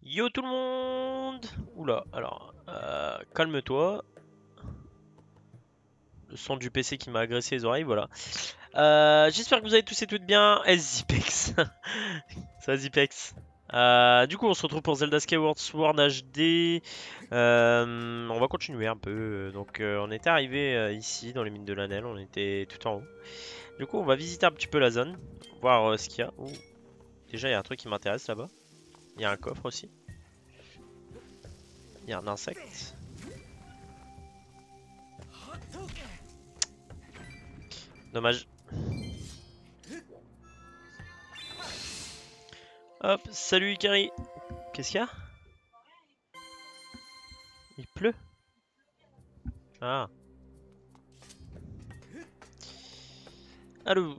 Yo tout le monde! Oula, alors, calme-toi. Le son du PC qui m'a agressé les oreilles, voilà. J'espère que vous allez tous et toutes bien. Zipex. Ça va Zipex. Du coup, on se retrouve pour Zelda Skyward Sword HD. On va continuer un peu. Donc, on était arrivé ici, dans les mines de l'Anel. On était tout en haut. Du coup, on va visiter un petit peu la zone. Voir ce qu'il y a. Ouh. Déjà, il y a un truc qui m'intéresse là-bas. Il y a un coffre aussi. Il y a un insecte. Dommage. Hop, salut Ikari. Qu'est-ce qu'il y a? Il pleut? Ah. Alors,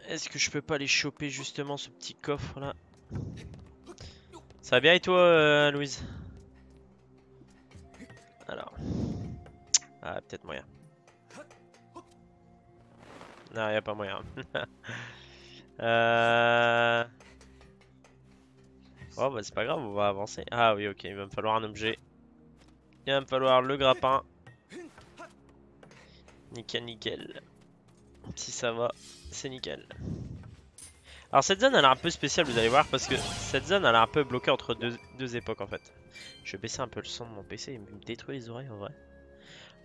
est-ce que je peux pas aller choper justement ce petit coffre là? Ça va bien et toi, Louise? Alors. Ah, peut-être moyen. Non, y a pas moyen. Oh, bah c'est pas grave, on va avancer. Ah oui, ok, il va me falloir un objet. Il va me falloir le grappin. Nickel, nickel. Si ça va, c'est nickel. Alors cette zone elle est un peu spéciale, vous allez voir, parce que cette zone elle est un peu bloquée entre deux époques en fait. Je vais baisser un peu le son de mon PC, il me détruit les oreilles en vrai.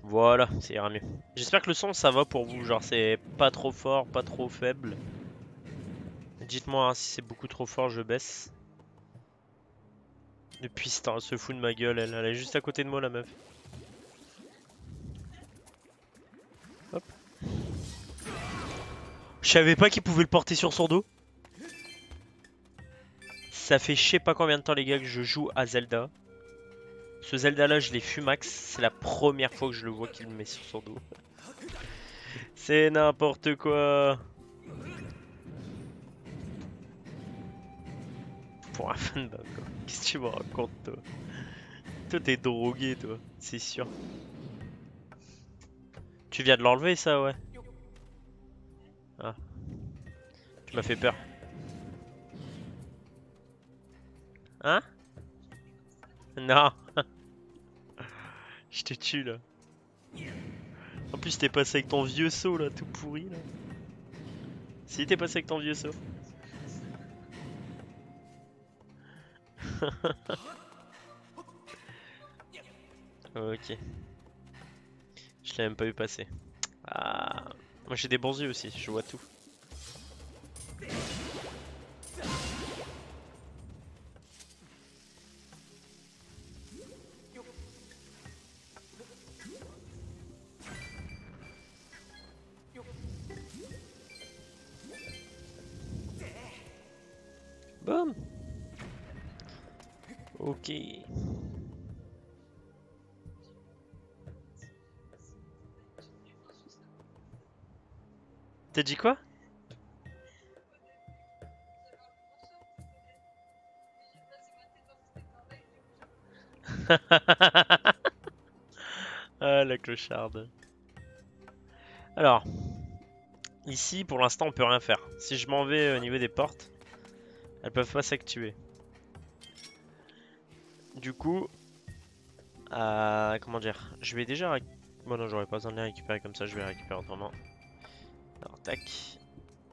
Voilà, ça ira mieux. J'espère que le son ça va pour vous, genre c'est pas trop fort, pas trop faible. Dites-moi hein, si c'est beaucoup trop fort, je baisse. Depuis ce temps, elle se fout de ma gueule, elle est juste à côté de moi la meuf. Hop. Je savais pas qu'il pouvait le porter sur son dos. Ça fait je sais pas combien de temps les gars que je joue à Zelda. Ce Zelda là je l'ai fumax, c'est la première fois que je le vois qu'il le met sur son dos. C'est n'importe quoi. Pour un fan quoi. Qu'est-ce que tu me racontes toi? Toi t'es drogué toi, c'est sûr. Tu viens de l'enlever ça ouais? Ah, tu m'as fait peur. Hein? Non. Je te tue là. En plus t'es passé avec ton vieux saut là, tout pourri là. Si t'es passé avec ton vieux saut. Ok. Je l'ai même pas vu passer. Ah. Moi j'ai des bons yeux aussi, je vois tout. Boum. Ok. T'as dit quoi? Ah la clocharde. Alors, ici pour l'instant on peut rien faire. Si je m'en vais au niveau des portes, elles peuvent pas s'activer. Du coup, comment dire, je vais déjà... Bon non, j'aurais pas besoin de les récupérer comme ça, je vais les récupérer autrement. Alors tac.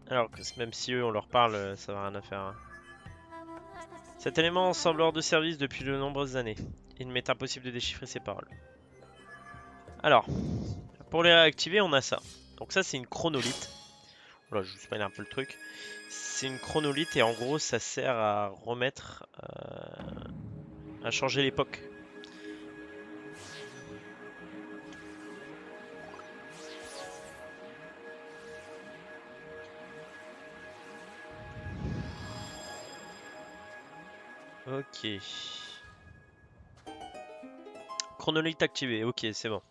Alors que même si eux on leur parle, ça va rien à faire. Hein. Cet élément semble hors de service depuis de nombreuses années. Il m'est impossible de déchiffrer ses paroles. Alors, pour les réactiver, on a ça. Donc ça c'est une chronolite. Voilà, je vous spoil un peu le truc. C'est une chronolite et en gros ça sert à remettre, à changer l'époque. Ok. Chronolite activé, ok, c'est bon.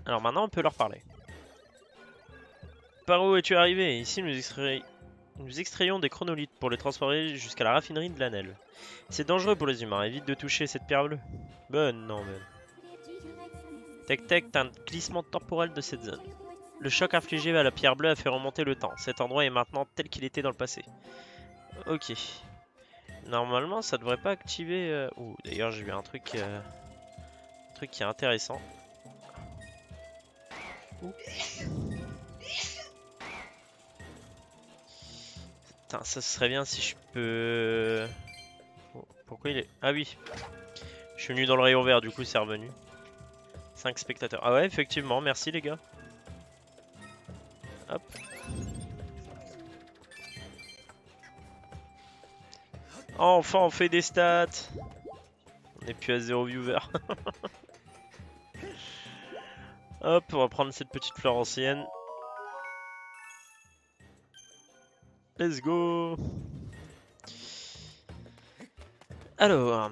Alors maintenant, on peut leur parler. Par où es-tu arrivé? Ici, nous extrayons des chronolites pour les transporter jusqu'à la raffinerie de Lanel. C'est dangereux pour les humains, évite de toucher cette pierre bleue. Bonne, non, bonne. Tech, t'as un glissement temporel de cette zone. Le choc infligé à la pierre bleue a fait remonter le temps. Cet endroit est maintenant tel qu'il était dans le passé. Ok. Normalement, ça devrait pas activer... Ouh, d'ailleurs, j'ai vu un truc qui est intéressant. Ouh. Putain, ça serait bien si je peux... Oh, pourquoi il est... Ah oui. Je suis venu dans le rayon vert, du coup c'est revenu. 5 spectateurs. Ah ouais, effectivement, merci les gars. Hop. Enfin, on fait des stats. On est plus à 0 viewer. Hop, on va prendre cette petite fleur ancienne. Let's go. Alors,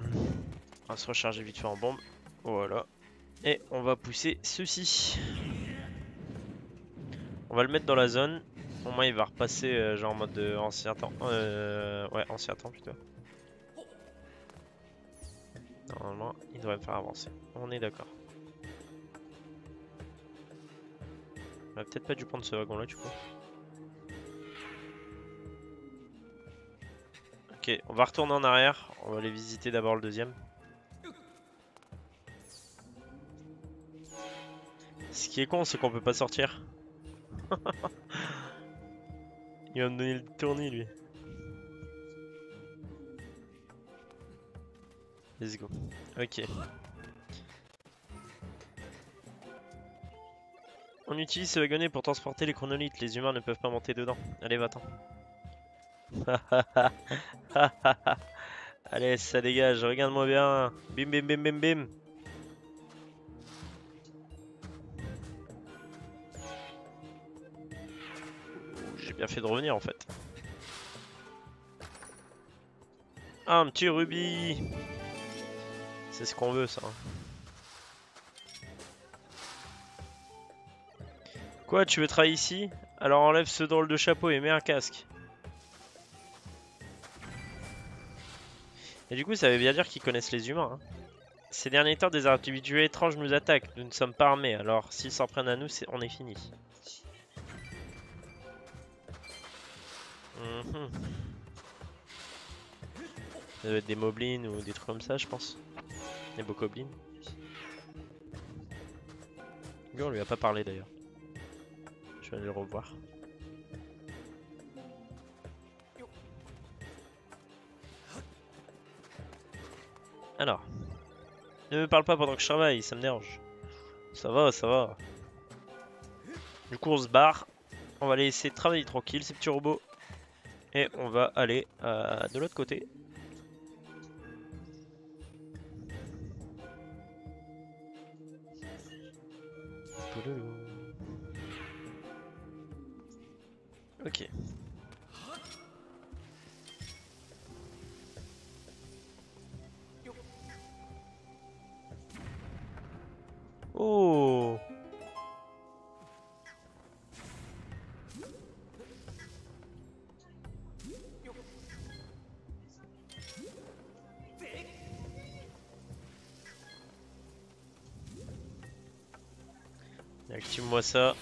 on va se recharger vite fait en bombe. Voilà. Et on va pousser ceci. On va le mettre dans la zone. Au moins il va repasser genre en mode ancien temps. Ouais, ancien temps plutôt. Normalement, il devrait me faire avancer. On est d'accord. On a peut-être pas dû prendre ce wagon là du coup. Ok, on va retourner en arrière. On va aller visiter d'abord le deuxième. Ce qui est con, c'est qu'on peut pas sortir. Il va me donner le tournis lui. Let's go. Ok. On utilise ce wagonnet pour transporter les chronolites. Les humains ne peuvent pas monter dedans. Allez, va-t'en. Allez, ça dégage. Regarde-moi bien. Bim, bim, bim, bim, bim. J'ai bien fait de revenir en fait. Ah, un petit rubis. C'est ce qu'on veut ça. Quoi, tu veux travailler ici? Alors enlève ce drôle de chapeau et mets un casque. Et du coup, ça veut bien dire qu'ils connaissent les humains. Hein. Ces derniers temps, des individus étranges nous attaquent. Nous ne sommes pas armés, alors s'ils s'en prennent à nous, on est fini. Ça doit être des moblins ou des trucs comme ça, je pense. Des bokoblins. Lui, on lui a pas parlé d'ailleurs. Je vais aller le revoir. Alors. Ne me parle pas pendant que je travaille, ça me dérange. Ça va, ça va. Du coup, on se barre. On va laisser travailler tranquille ces petits robots. Et on va aller de l'autre côté. Ok. Oh! Active-moi ça.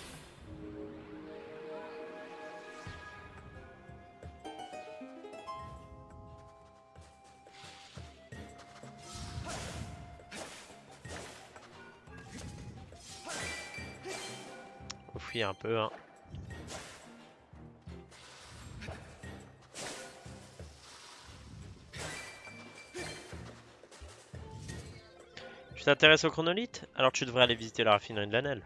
Faut fuir un peu, hein. Tu t'intéresses aux chronolites? Alors tu devrais aller visiter la raffinerie de Lanel.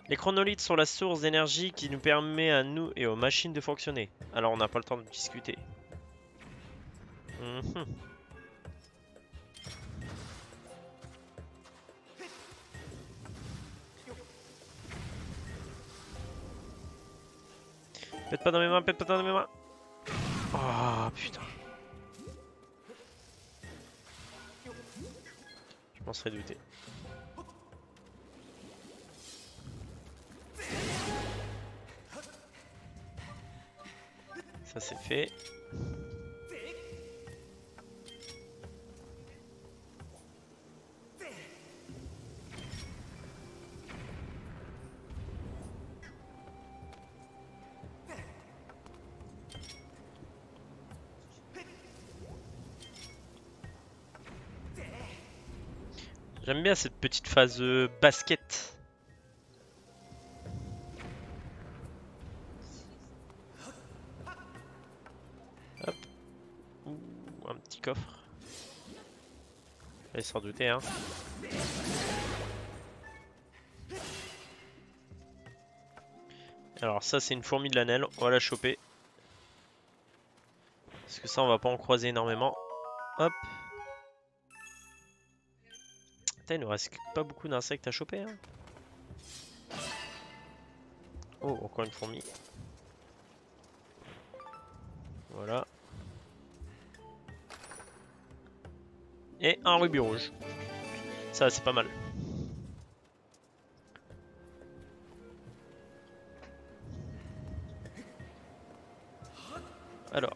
Les chronolites sont la source d'énergie qui nous permet à nous et aux machines de fonctionner. Alors on n'a pas le temps de discuter. Pète pas dans mes mains, pète pas dans mes mains. Oh putain. Je m'en serais douté. Ça c'est fait. J'aime bien cette petite phase basket. Hop. Ouh, un petit coffre. Allez, sans douter, hein. Alors ça c'est une fourmi de l'anel, on va la choper. Parce que ça on va pas en croiser énormément. Hop. Putain, il nous reste pas beaucoup d'insectes à choper, hein. Oh, encore une fourmi. Voilà. Et un rubis rouge. Ça c'est pas mal. Alors.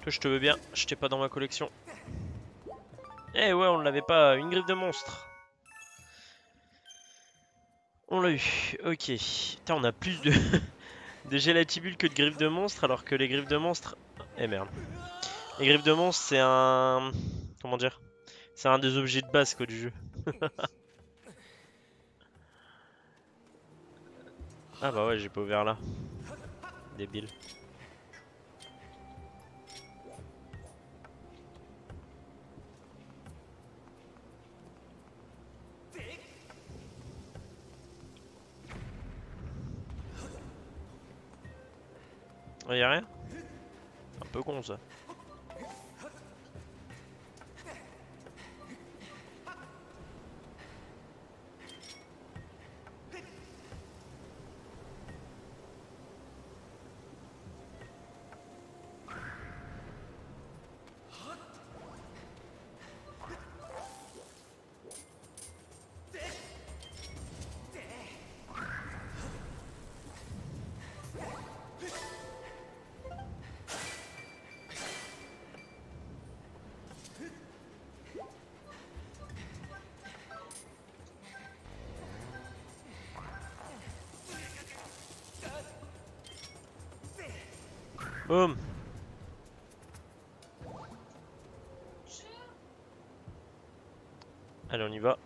Toi je te veux bien, je t'ai pas dans ma collection. Eh ouais, on l'avait pas, une griffe de monstre. On l'a eu, ok. Putain, on a plus de, de gélatibules que de griffes de monstre, alors que les griffes de monstre... Eh merde. Les griffes de monstre, c'est un... Comment dire? C'est un des objets de base quoi, du jeu. Ah bah ouais, j'ai pas ouvert là. Débile. Oh, y'a rien? Un peu con ça. Boum. Allez, on y va.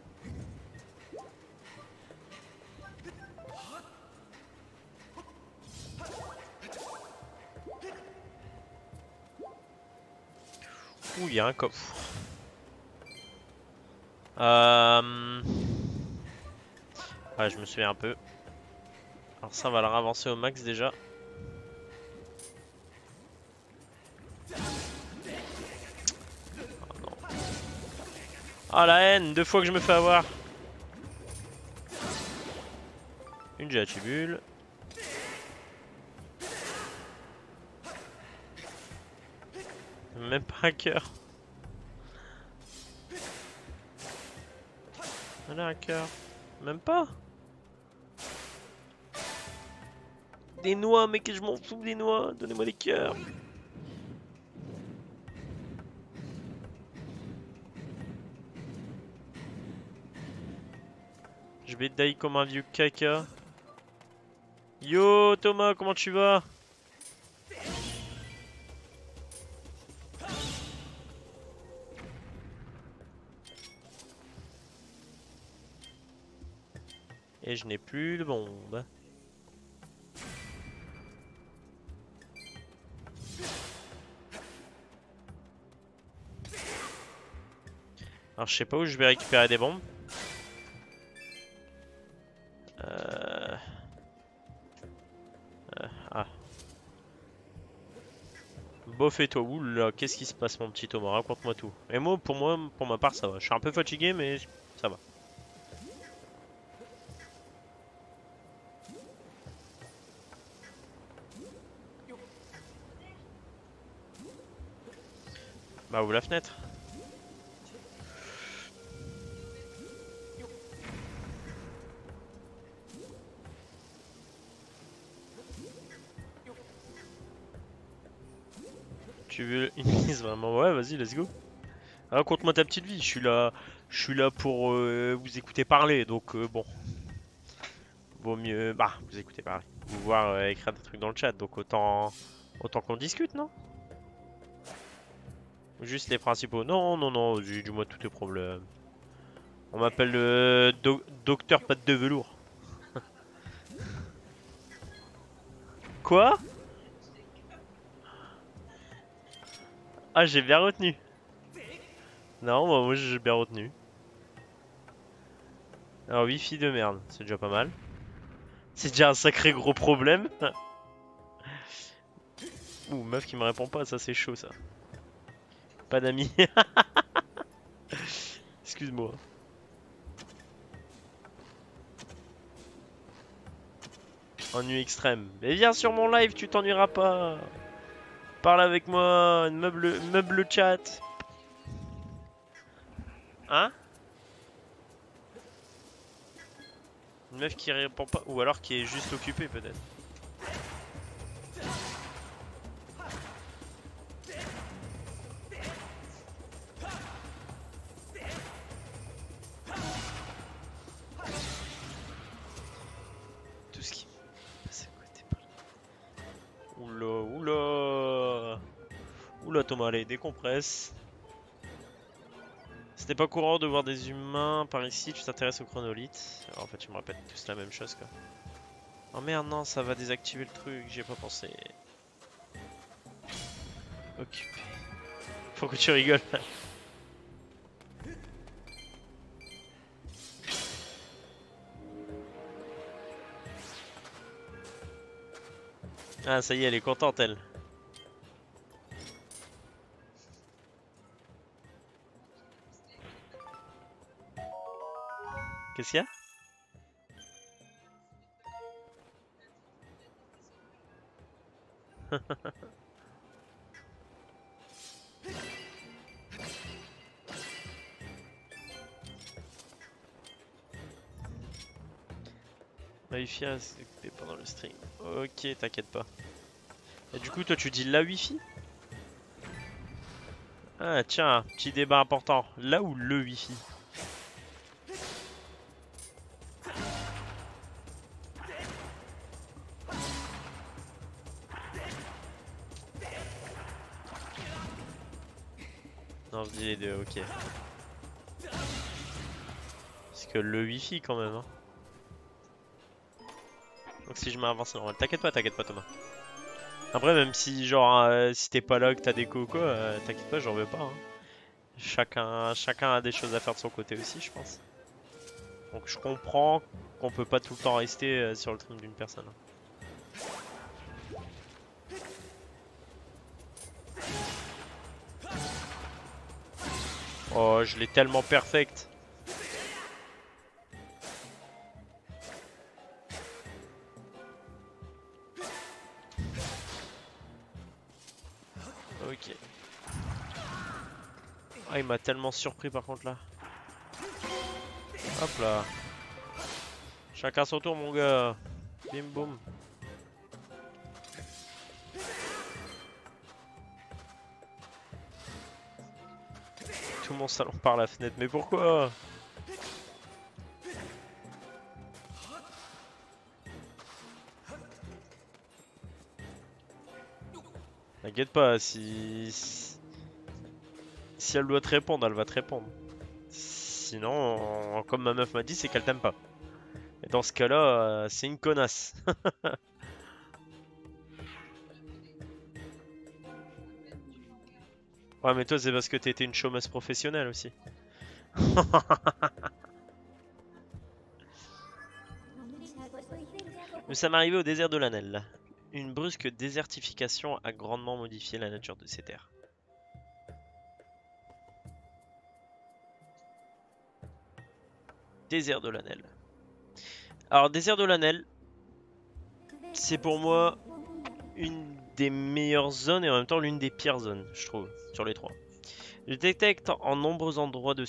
Ouh, il y a un coffre. Ouais, je me souviens un peu. Alors ça, on va le ravancer au max déjà. Oh non. Ah la haine, 2 fois que je me fais avoir. Une gélatibule. Même pas un cœur. Voilà un cœur. Même pas. Des noix, mec, je m'en fous des noix. Donnez-moi des cœurs. Je vais die comme un vieux caca. Yo Thomas, comment tu vas? Et je n'ai plus de bombe. Alors je sais pas où je vais récupérer des bombes. Ah. Bof et toi, oula, qu'est-ce qui se passe mon petit Thomas? Raconte-moi tout. Et moi, pour ma part, ça va. Je suis un peu fatigué, mais ça va. Bah ouvre la fenêtre. Tu veux une mise vraiment? Ouais, vas-y, let's go. Raconte-moi ta petite vie. Je suis là pour vous écouter parler, donc bon, vaut mieux, bah, vous écouter parler, vous voir écrire des trucs dans le chat, donc autant qu'on discute, non? Juste les principaux. Non, non, non, dis-moi tous tes problèmes. On m'appelle docteur patte de velours. Quoi? Ah, j'ai bien retenu. Non, moi j'ai bien retenu. Alors, wifi de merde, c'est déjà pas mal. C'est déjà un sacré gros problème. Ouh, meuf qui me répond pas, ça c'est chaud ça. Pas d'amis. Excuse-moi. Ennui extrême. Mais viens sur mon live, tu t'ennuieras pas. Parle avec moi, meuble le chat. Hein? Une meuf qui répond pas, ou alors qui est juste occupée peut-être. Tout ce qui passe à côté par là. Oula, oula. Oula Thomas, allez, décompresse. C'était pas courant de voir des humains par ici, tu t'intéresses au chronolithe. Alors, en fait, tu me répètes tous la même chose quoi. Oh merde, non, ça va désactiver le truc, j'y ai pas pensé. Occupé. Faut que tu rigoles. Ah, ça y est, elle est contente elle. Qu'est-ce qu'il y a? Wi-Fi a été coupé pendant le stream. Ok, t'inquiète pas. Et du coup, toi, tu dis la Wi-Fi? Ah, tiens, petit débat important. Là ou le Wi-Fi? Non, je dis les deux, ok. Parce que le Wi-Fi quand même, hein. Donc si je m'avance, c'est normal. T'inquiète pas Thomas. Après, même si genre, si t'es pas là, que t'as des cocos, t'inquiète pas, j'en veux pas, hein. Chacun a des choses à faire de son côté aussi, je pense. Donc je comprends qu'on peut pas tout le temps rester sur le stream d'une personne. Oh, je l'ai tellement perfect. Ok. Ah, il m'a tellement surpris par contre là. Hop là. Chacun son tour, mon gars. Bim boum. Tout mon salon par la fenêtre. Mais pourquoi? T'inquiète pas, si elle doit te répondre, elle va te répondre. Sinon, comme ma meuf m'a dit, c'est qu'elle t'aime pas. Et dans ce cas-là, c'est une connasse. Ouais, mais toi, c'est parce que t'étais une chômeuse professionnelle aussi. Nous sommes arrivés au désert de l'Anel. Une brusque désertification a grandement modifié la nature de ces terres. Désert de l'Anel. Alors, désert de l'Anel, c'est pour moi une des meilleures zones et en même temps l'une des pires zones, je trouve, sur les trois. Je détecte en nombreux endroits de...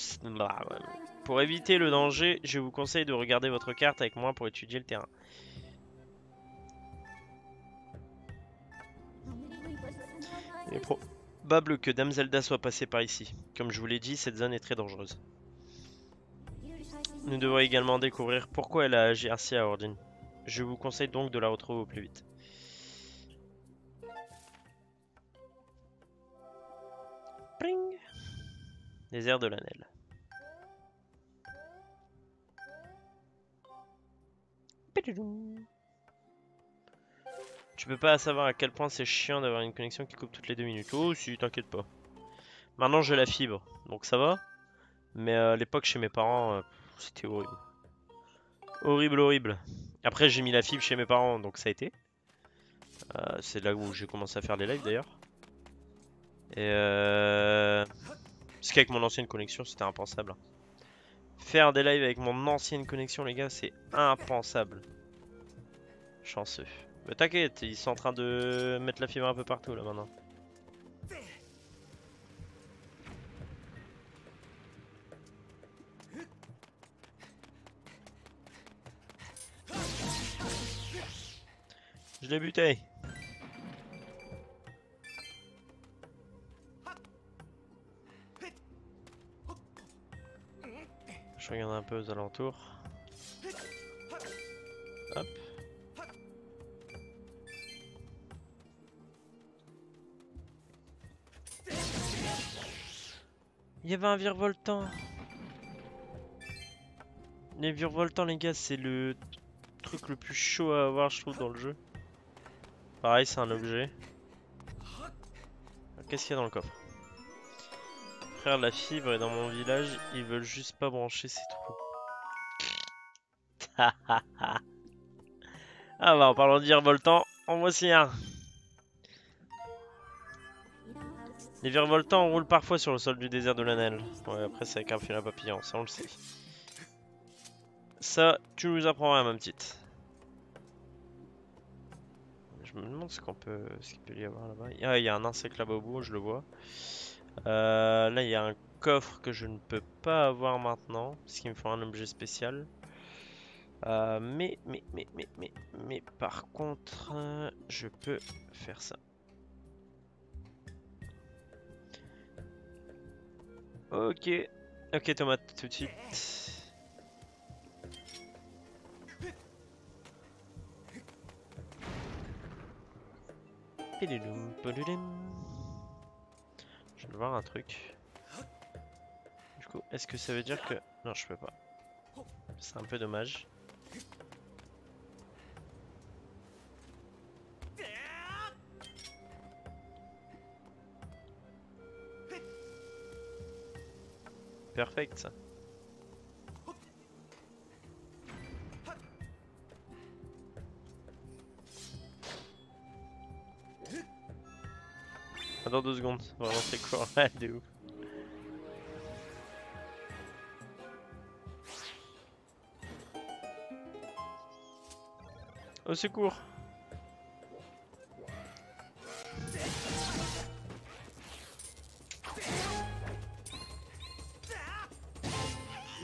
Pour éviter le danger, je vous conseille de regarder votre carte avec moi pour étudier le terrain. Il est probable que Dame Zelda soit passée par ici. Comme je vous l'ai dit, cette zone est très dangereuse. Nous devons également découvrir pourquoi elle a agi ainsi à Ordine. Je vous conseille donc de la retrouver au plus vite. Pring! Désert de l'Anel. Tu peux pas savoir à quel point c'est chiant d'avoir une connexion qui coupe toutes les 2 minutes. Oh si, t'inquiète pas. Maintenant j'ai la fibre, donc ça va. Mais à l'époque chez mes parents, c'était horrible. Horrible, horrible. Après j'ai mis la fibre chez mes parents, donc ça a été. C'est là où j'ai commencé à faire les lives d'ailleurs. Et parce qu'avec mon ancienne connexion c'était impensable. Faire des lives avec mon ancienne connexion les gars c'est impensable. Chanceux. Mais t'inquiète, ils sont en train de mettre la fibre un peu partout là maintenant. Je l'ai buté. Je regarde un peu aux alentours. Hop. Il y avait un virevoltant. Les virevoltants les gars c'est le truc le plus chaud à avoir je trouve dans le jeu. Pareil c'est un objet. Qu'est-ce qu'il y a dans le coffre? Frère la fibre est dans mon village, ils veulent juste pas brancher ces trous. Ah bah en parlant de virevoltant, en voici un. Les virevoltants roulent parfois sur le sol du désert de l'Anel. Ouais après c'est avec un fil à papillon, ça on le sait. Ça, tu nous apprends rien ma petite. Je me demande ce qu'il peut y avoir là-bas. Ah, il y a un insecte là-bas au bout, je le vois. Là, il y a un coffre que je ne peux pas avoir maintenant, parce qu'il me faut un objet spécial. Mais par contre, je peux faire ça. Ok, ok Thomas, tout de suite. Je vais voir un truc. Du coup, est-ce que ça veut dire que... Non, je peux pas. C'est un peu dommage. Perfect ça. Attends 2 secondes, vraiment c'est quoi? Ouais, de ouf. Au secours!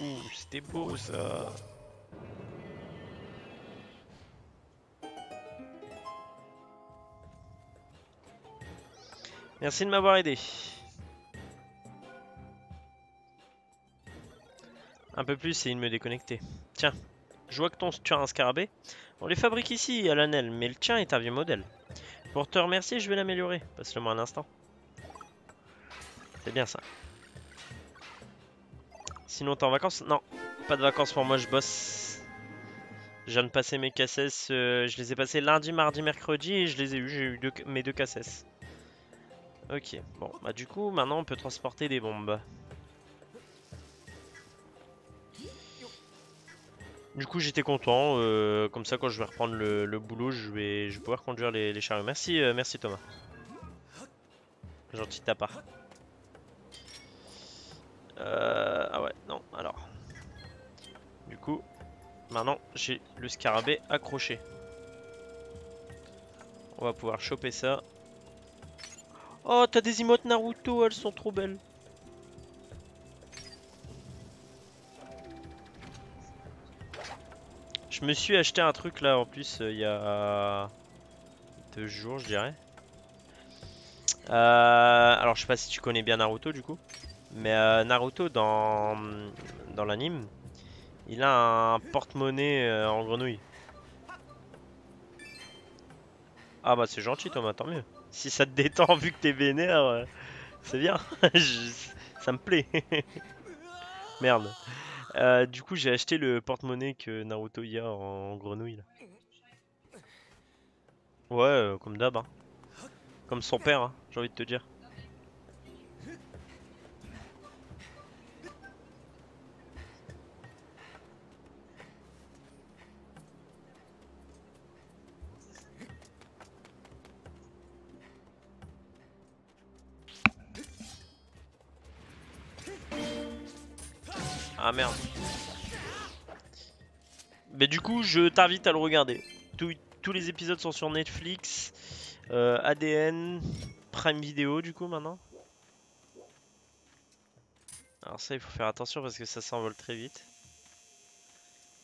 Ouh, c'était beau ça! Merci de m'avoir aidé. Un peu plus et il me déconnecter. Tiens, je vois que tu as un scarabée. On les fabrique ici à l'Anel, mais le tien est un vieux modèle. Pour te remercier, je vais l'améliorer. Passe-le-moi un instant. C'est bien ça. Sinon t'es en vacances? Non, pas de vacances pour moi, je bosse. Je viens de passer mes casses, je les ai passés lundi, mardi, mercredi et je les ai eu, j'ai eu mes 2 casses. Ok, bon, bah du coup, maintenant on peut transporter des bombes. Du coup, j'étais content, comme ça quand je vais reprendre le boulot, je vais pouvoir conduire les chariots. Merci, merci Thomas. Gentil de ta part. Ah ouais, non, alors. Du coup, maintenant j'ai le scarabée accroché. On va pouvoir choper ça. Oh, t'as des emotes Naruto, elles sont trop belles. Je me suis acheté un truc là en plus il y a 2 jours je dirais. Alors je sais pas si tu connais bien Naruto du coup. Mais Naruto dans l'anime, il a un porte-monnaie en grenouille. Ah bah c'est gentil Thomas, tant mieux. Si ça te détend vu que t'es vénère, c'est bien. Ça me plaît. Merde. Du coup j'ai acheté le porte-monnaie que Naruto y a en grenouille là. Ouais, comme d'hab, hein. Comme son père, hein, j'ai envie de te dire. Ah merde. Mais du coup, je t'invite à le regarder. Tous les épisodes sont sur Netflix, ADN, Prime Video du coup maintenant. Alors ça, il faut faire attention parce que ça s'envole très vite.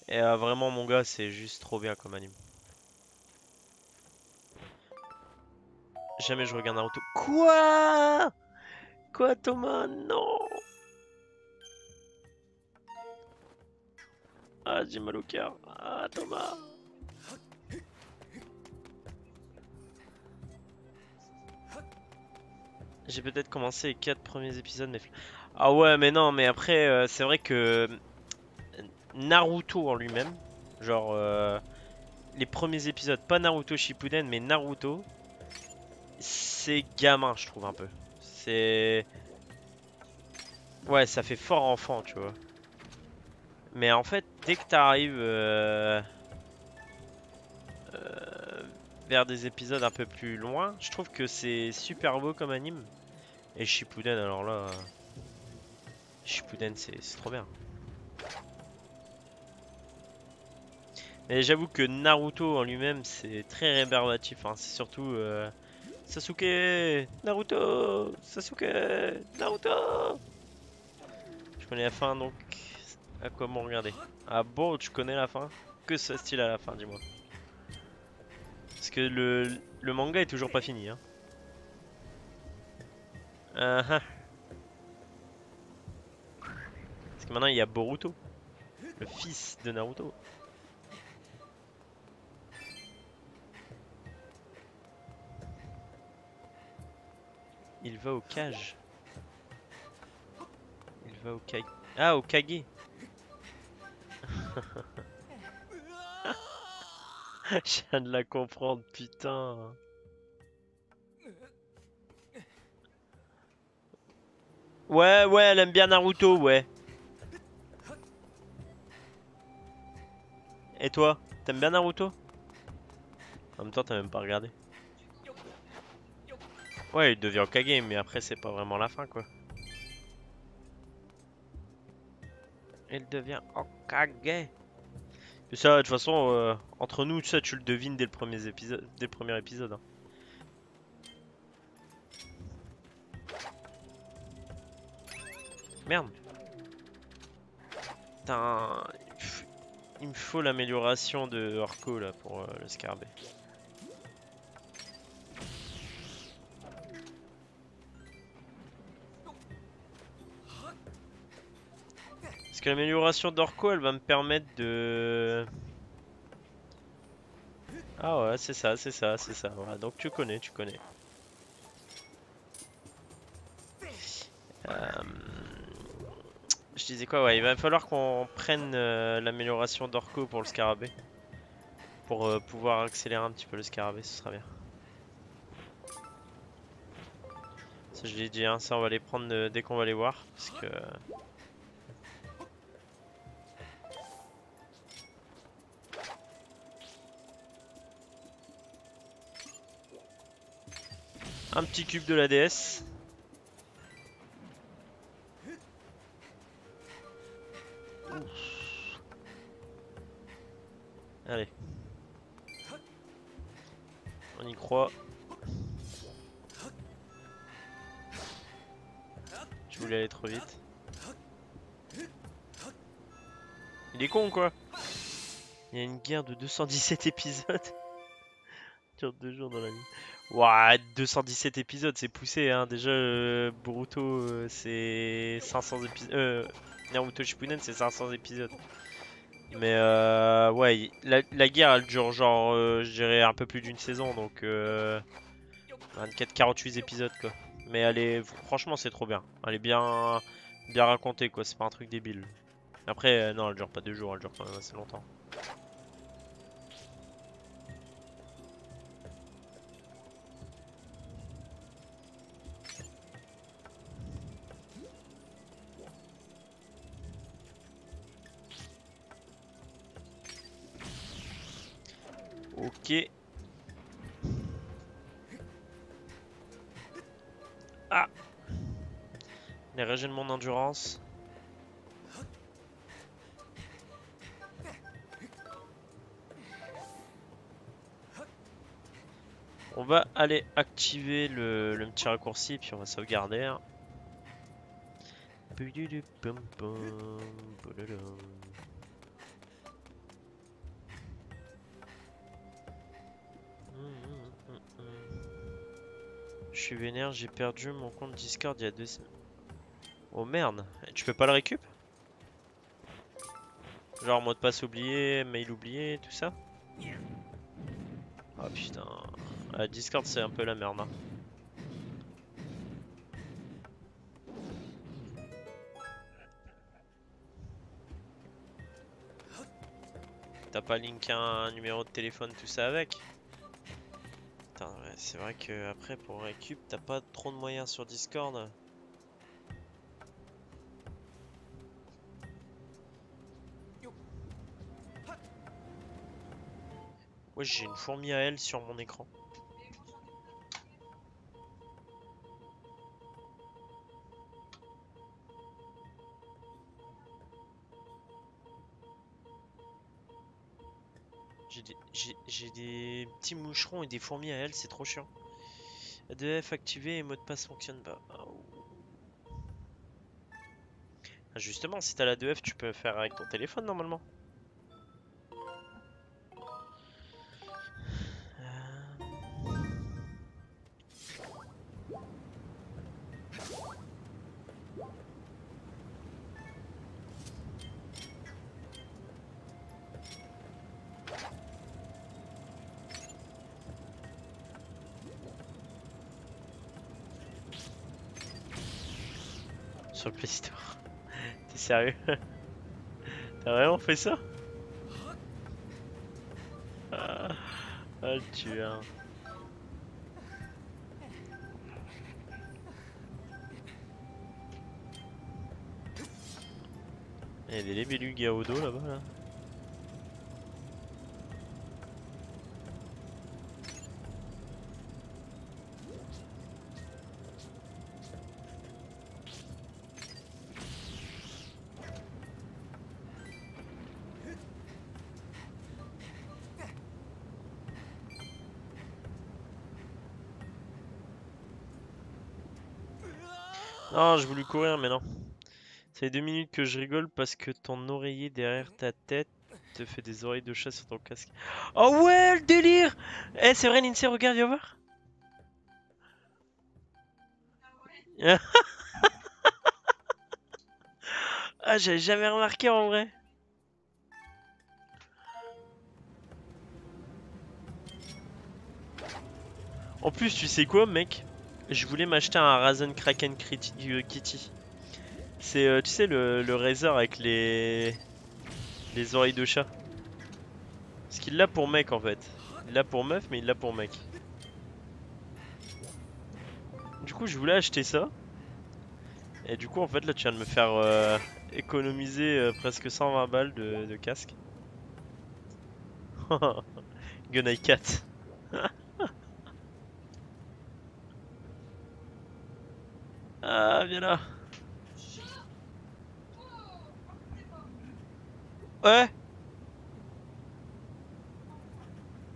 Et vraiment, mon gars, c'est juste trop bien comme anime. Jamais je regarde Naruto. Quoi? Quoi, Thomas? Non! Ah, j'ai mal au cœur. Ah, Thomas! J'ai peut-être commencé les 4 premiers épisodes, mais... Ah ouais, mais non, mais après, c'est vrai que Naruto en lui-même, genre les premiers épisodes, pas Naruto Shippuden, mais Naruto, c'est gamin, je trouve un peu. C'est... Ouais, ça fait fort enfant, tu vois. Mais en fait, dès que t'arrives vers des épisodes un peu plus loin, je trouve que c'est super beau comme anime. Et Shippuden, alors là, Shippuden, c'est trop bien. Mais j'avoue que Naruto en lui-même, c'est très rébarbatif, hein. C'est surtout Sasuke, Naruto, Sasuke, Naruto. Je connais la fin, donc à quoi m'en regarder? Ah bon, tu connais la fin? Que se passe-t-il à la fin, dis-moi? Parce que le manga est toujours pas fini, hein. Ah. Parce que maintenant il y a Boruto, le fils de Naruto. Il va au cage. Il va au Kage. Ah, au Kage. Je viens de la comprendre, putain. Ouais, ouais, elle aime bien Naruto, ouais. Et toi, t'aimes bien Naruto? En même temps, t'as même pas regardé. Ouais, il devient Hokage, mais après, c'est pas vraiment la fin, quoi. Il devient Hokage. Et ça, de toute façon, entre nous, ça, tu le devines dès le premier épisode, hein. Merde. Putain, il me faut l'amélioration de Orko, là, pour le scarabée. Parce que l'amélioration d'Orko, elle va me permettre de... Ah ouais, c'est ça, c'est ça, c'est ça. Voilà, donc tu connais, tu connais. Euh, Je disais quoi? Ouais, il va falloir qu'on prenne l'amélioration d'Orko pour le scarabée. Pour pouvoir accélérer un petit peu le scarabée, ce sera bien. Ça, je l'ai dit, hein, ça on va les prendre dès qu'on va les voir. Parce que... Un petit cube de la DS. Allez. On y croit. Je voulais aller trop vite. Il est con quoi. Il y a une guerre de 217 épisodes. Dure 2 jours dans la nuit. Ouah, 217 épisodes, c'est poussé, hein. Déjà, Boruto, c'est 500 épisodes. Naruto Shippuden, c'est 500 épisodes. Mais ouais, la guerre, elle dure genre, je dirais, un peu plus d'une saison. Donc, 24-48 épisodes, quoi. Mais elle est, franchement, c'est trop bien. Elle est bien racontée, quoi. C'est pas un truc débile. Après, non, elle dure pas 2 jours, elle dure quand même assez longtemps. Ok. Ah! Les régènements de mon endurance. On va aller activer le petit raccourci, puis on va sauvegarder, hein. Je suis vénère, j'ai perdu mon compte Discord il y a 2 semaines. Oh merde, tu peux pas le récup? Genre mot de passe oublié, mail oublié, tout ça? Ah putain, Discord c'est un peu la merde, hein. T'as pas link un numéro de téléphone, tout ça avec? Putain, ouais, c'est vrai que après pour récup, t'as pas trop de moyens sur Discord. Ouais, j'ai une fourmi à elle sur mon écran. J'ai des petits moucherons et des fourmis à elle, c'est trop chiant. ADF activé et mot de passe fonctionne pas. Ah, justement, si t'as la 2F, tu peux faire avec ton téléphone normalement. Sur le Play Store. T'es sérieux? T'as vraiment fait ça? Ah, le tueur. Il y a des libellules au dos là-bas là. Non, je voulais courir mais non. Ça fait 2 minutes que je rigole parce que ton oreiller derrière ta tête te fait des oreilles de chat sur ton casque. Oh ouais, le délire! Eh, c'est vrai, Lindsay, regarde, viens voir. Ah, j'avais jamais remarqué en vrai. En plus, tu sais quoi, mec? Je voulais m'acheter un Razen Kraken Kitty. C'est, tu sais, le Razer avec les oreilles de chat. Parce qu'il l'a pour mec en fait. Il l'a pour meuf, mais il l'a pour mec. Du coup, je voulais acheter ça. Et du coup, en fait, là, tu viens de me faire économiser presque 120 balles de casque. Gunai Cat. Ah, viens là. Ouais.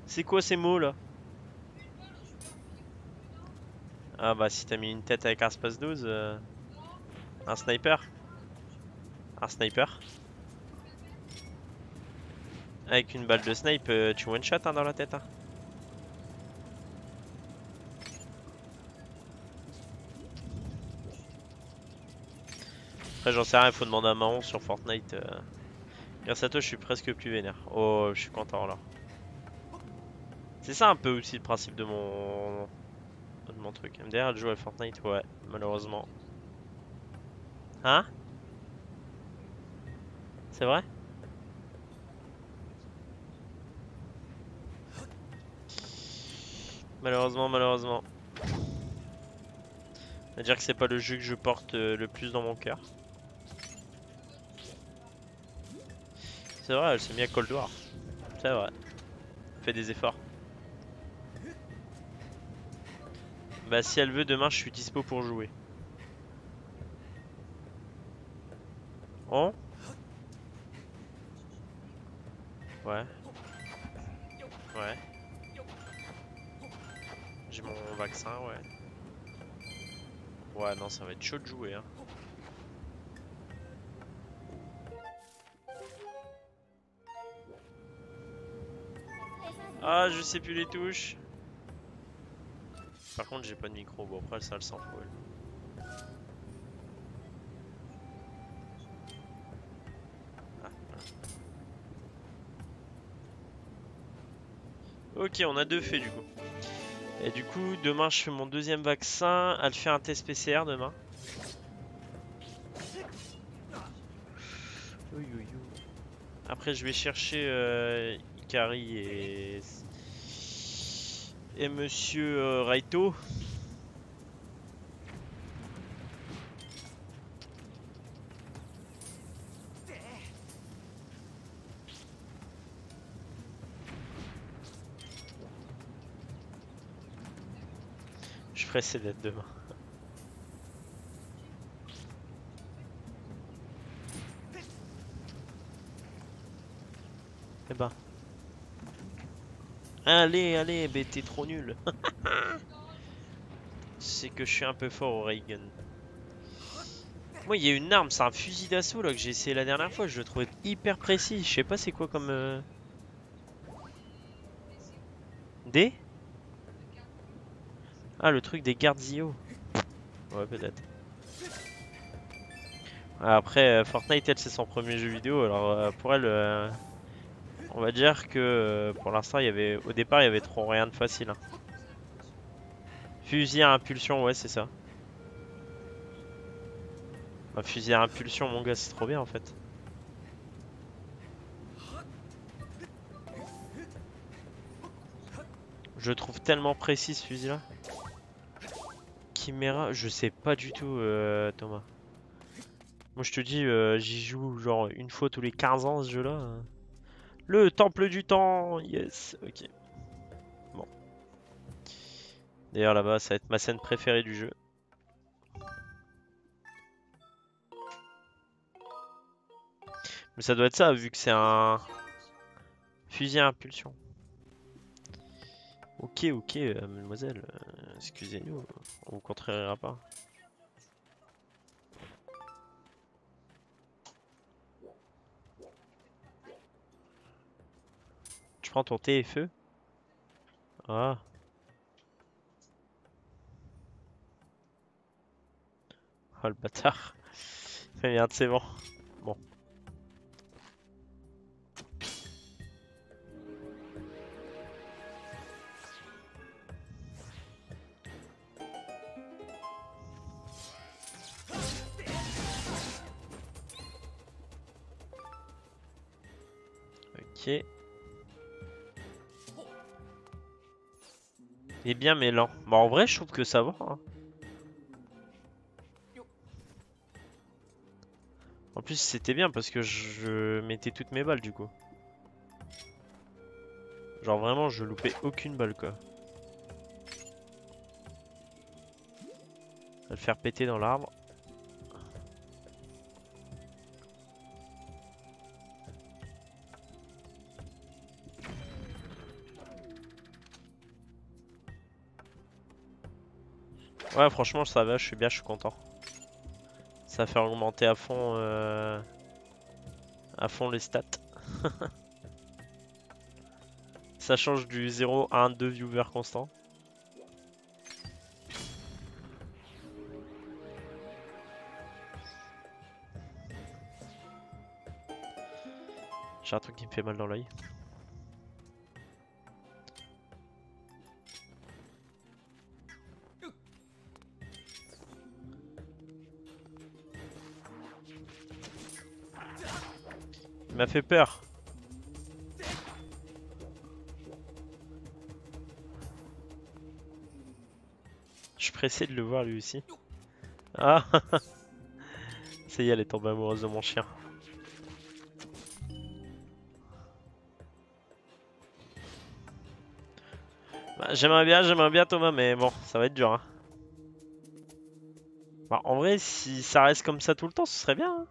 C'est quoi ces mots là? Ah bah si t'as mis une tête avec un space 12, un sniper. Un sniper. Avec une balle de snipe, tu one shot hein, dans la tête. Hein. Après j'en sais rien, il faut demander à Marron sur Fortnite. Grâce à toi je suis presque plus vénère. Oh je suis content là. C'est ça un peu aussi le principe de mon truc. MDR elle joue à Fortnite, ouais, malheureusement. Hein? C'est vrai? Malheureusement, malheureusement. On va dire que c'est pas le jeu que je porte le plus dans mon cœur. C'est vrai, elle s'est mise à Cold War. C'est vrai. Fait des efforts. Bah si elle veut, demain je suis dispo pour jouer. Oh? Ouais. Ouais. J'ai mon vaccin, ouais. Ouais, non, ça va être chaud de jouer, hein. Ah, je sais plus les touches. Par contre, j'ai pas de micro. Bon, après, ça, elle s'en fout, elle. Ah, voilà. Ok, on a deux faits, du coup. Et du coup, demain, je fais mon deuxième vaccin. Elle fait un test PCR demain. Oui, oui, oui. Après, je vais chercher Ikari et Monsieur Raito. Je ferai ces dates demain. Eh ben. Allez, allez, bah t'es trop nul. C'est que je suis un peu fort au Reagan. Moi, il y a une arme, c'est un fusil d'assaut là que j'ai essayé la dernière fois. Je le trouvais hyper précis. Je sais pas c'est quoi comme. Des? Ah, le truc des gardes IO. Ouais, peut-être. Après, Fortnite, elle, c'est son premier jeu vidéo. Alors, pour elle, on va dire que pour l'instant, au départ, il y avait trop rien de facile. Hein. Fusil à impulsion, ouais, c'est ça. Bah, fusil à impulsion, mon gars, c'est trop bien en fait. Je le trouve tellement précis ce fusil là. Chimera, je sais pas du tout, Thomas. Moi, je te dis, j'y joue genre une fois tous les 15 ans ce jeu là. Le temple du temps, yes, ok. Bon. D'ailleurs, là-bas, ça va être ma scène préférée du jeu. Mais ça doit être ça, vu que c'est un fusil à impulsion. Ok, ok, mademoiselle, excusez-nous, on vous contrariera pas. Tu prends ton TFE? Ah. Oh le bâtard. Merde, c'est bon. Bon. Ok. Il est bien mais lent. Bah en vrai je trouve que ça va. Hein. En plus c'était bien parce que je mettais toutes mes balles du coup. Genre vraiment je loupais aucune balle quoi. On va le faire péter dans l'arbre. Ouais franchement ça va, je suis bien, je suis content. Ça fait augmenter à fond les stats. Ça change du 0 à 1, 2 viewers constants. J'ai un truc qui me fait mal dans l'œil. Il m'a fait peur. Je suis pressé de le voir lui aussi. Ah ça y est, elle est tombée amoureuse de mon chien. Bah, j'aimerais bien Thomas, mais bon, ça va être dur. Hein. Bah, en vrai, si ça reste comme ça tout le temps, ce serait bien. Hein.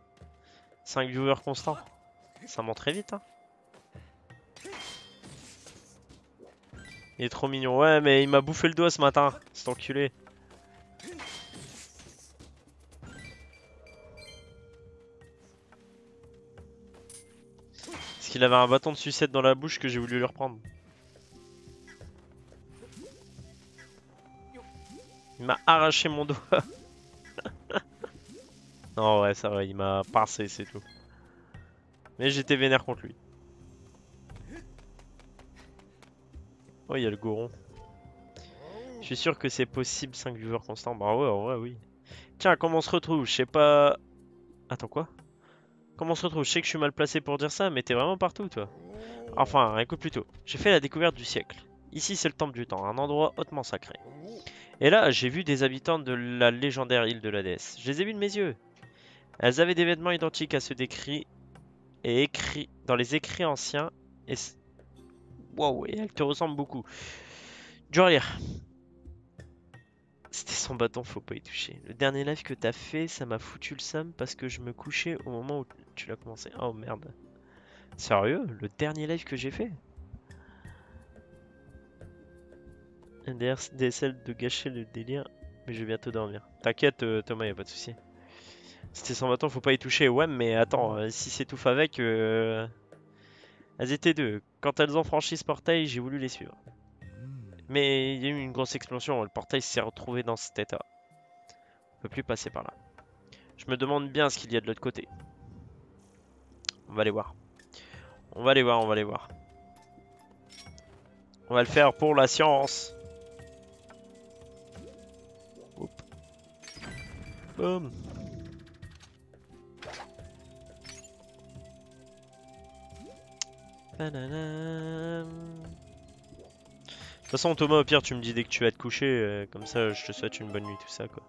5 viewers constants. Ça monte très vite. Hein. Il est trop mignon. Ouais, mais il m'a bouffé le doigt ce matin, cet enculé. Parce qu'il avait un bâton de sucette dans la bouche que j'ai voulu lui reprendre. Il m'a arraché mon doigt. Non, ouais, ça va, il m'a pincé, c'est tout. Mais j'étais vénère contre lui. Oh, il y a le goron. Je suis sûr que c'est possible 5 viewers constants. Bah ouais, en vrai, oui. Tiens, comment on se retrouve? Je sais pas... Attends, quoi? Comment on se retrouve? Je sais que je suis mal placé pour dire ça, mais t'es vraiment partout, toi. Enfin, écoute plutôt. J'ai fait la découverte du siècle. Ici, c'est le temple du temps, un endroit hautement sacré. Et là, j'ai vu des habitants de la légendaire île de la déesse. Je les ai vus de mes yeux. Elles avaient des vêtements identiques à ceux décrits et écrits dans les écrits anciens. Et wow, et elles te ressemblent beaucoup. Dur à lire. C'était son bâton, faut pas y toucher. Le dernier live que t'as fait, ça m'a foutu le seum parce que je me couchais au moment où tu l'as commencé. Oh merde. Sérieux? Le dernier live que j'ai fait? NDR DSL de gâcher le délire, mais je vais bientôt dormir. T'inquiète Thomas, y a pas de souci. C'était son bâton, faut pas y toucher. Ouais, mais attends, si s'étouffe avec... Elles étaient deux. Quand elles ont franchi ce portail, j'ai voulu les suivre. Mais il y a eu une grosse explosion, le portail s'est retrouvé dans cet état. On peut plus passer par là. Je me demande bien ce qu'il y a de l'autre côté. On va aller voir. On va aller voir, on va aller voir. On va le faire pour la science. Oup. Boum. De toute façon Thomas, au pire tu me dis dès que tu vas te coucher, comme ça je te souhaite une bonne nuit, tout ça quoi.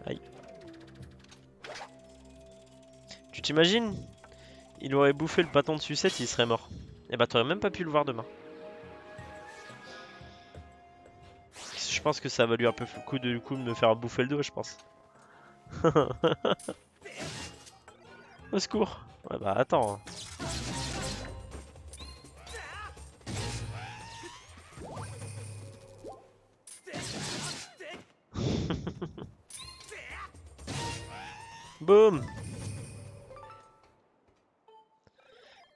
Aïe. Tu t'imagines? Il aurait bouffé le bâton de sucette, il serait mort. Et bah t'aurais même pas pu le voir demain. Je pense que ça va lui un peu le coup de me faire bouffer le dos, je pense. Au secours. Ouais bah attends. Boum.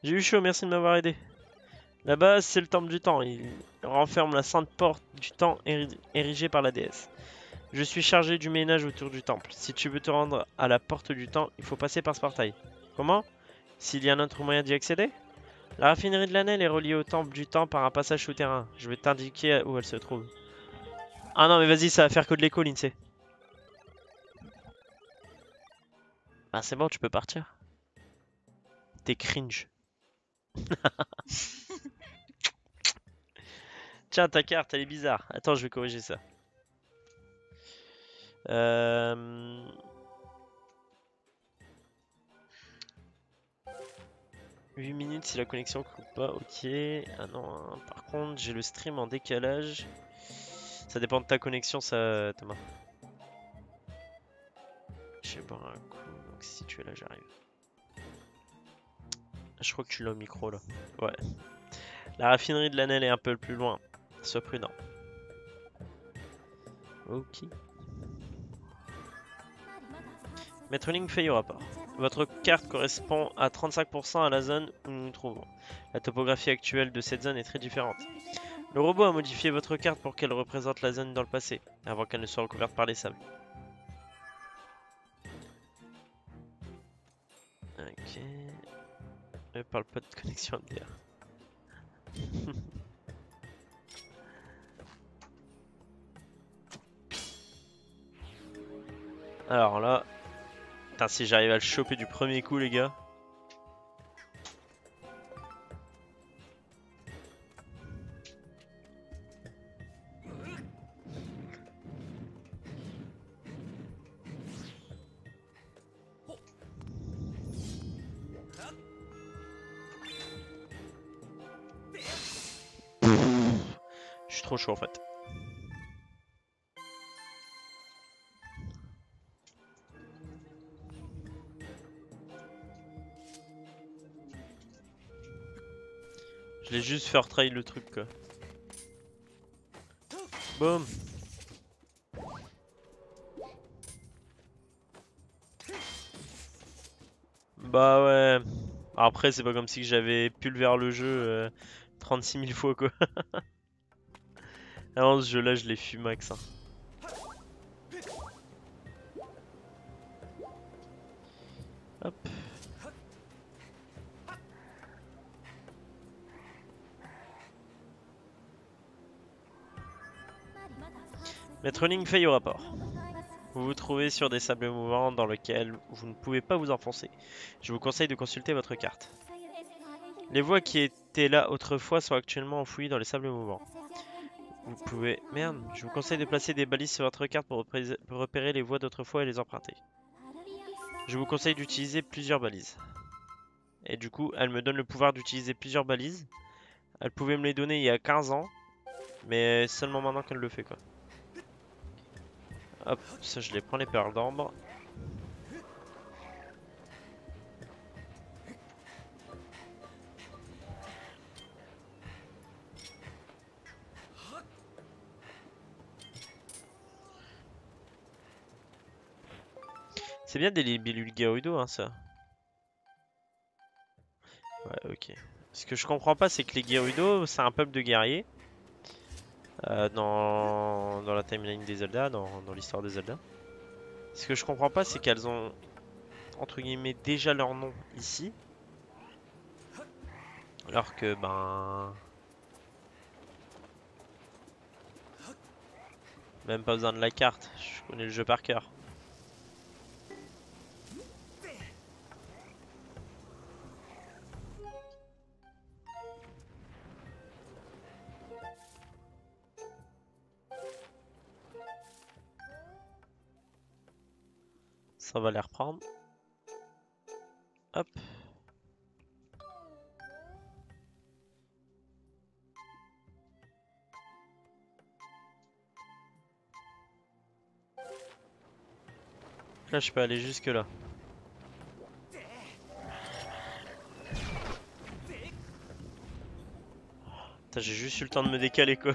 J'ai eu chaud, merci de m'avoir aidé. Là-bas, c'est le temple du temps. Il renferme la sainte porte du temps érigée par la déesse. Je suis chargé du ménage autour du temple. Si tu veux te rendre à la porte du temps, il faut passer par ce portail. Comment? S'il y a un autre moyen d'y accéder? La raffinerie de l'Anel est reliée au temple du temps par un passage souterrain. Je vais t'indiquer où elle se trouve. Ah non mais vas-y, ça va faire que de l'écho, l'INSEE. Ah c'est bon, tu peux partir. T'es cringe. Tiens, ta carte, elle est bizarre. Attends, je vais corriger ça. 8 minutes si la connexion coupe pas, ok. Ah non, hein. Par contre, j'ai le stream en décalage. Ça dépend de ta connexion, ça, Thomas. Je vais boire un coup, donc si tu es là, j'arrive. Je crois que tu l'as au micro là. Ouais. La raffinerie de l'Anel est un peu plus loin. Sois prudent. Ok. Maître Link fait au rapport. Votre carte correspond à 35% à la zone où nous nous trouvons. La topographie actuelle de cette zone est très différente. Le robot a modifié votre carte pour qu'elle représente la zone dans le passé, avant qu'elle ne soit recouverte par les sables. Ok. Ne parle pas de connexion MDR. Alors là, putain, si j'arrive à le choper du premier coup, les gars. Je suis trop chaud en fait. Je l'ai juste fait retrail le truc quoi. Boum. Bah ouais. Après c'est pas comme si j'avais pulvère le jeu 36 000 fois quoi. Ah non, ce jeu là je l'ai fumax hein. Hop. Maître Ling fait au rapport. Vous vous trouvez sur des sables mouvants dans lesquels vous ne pouvez pas vous enfoncer. Je vous conseille de consulter votre carte. Les voies qui étaient là autrefois sont actuellement enfouies dans les sables mouvants. Vous pouvez... Merde, je vous conseille de placer des balises sur votre carte pour repérer les voies d'autrefois et les emprunter. Je vous conseille d'utiliser plusieurs balises. Et du coup, elle me donne le pouvoir d'utiliser plusieurs balises. Elle pouvait me les donner il y a 15 ans, mais seulement maintenant qu'elle le fait quoi. Hop, ça je les prends les perles d'ambre. C'est bien des libellules Gerudo hein ça. Ouais ok. Ce que je comprends pas c'est que les Gerudo c'est un peuple de guerriers. Dans la timeline des Zelda, dans l'histoire des Zelda. Ce que je comprends pas c'est qu'elles ont entre guillemets déjà leur nom ici. Alors que ben... Même pas besoin de la carte, je connais le jeu par cœur. Ça va les reprendre. Hop. Là je peux aller jusque là. J'ai juste eu le temps de me décaler quoi.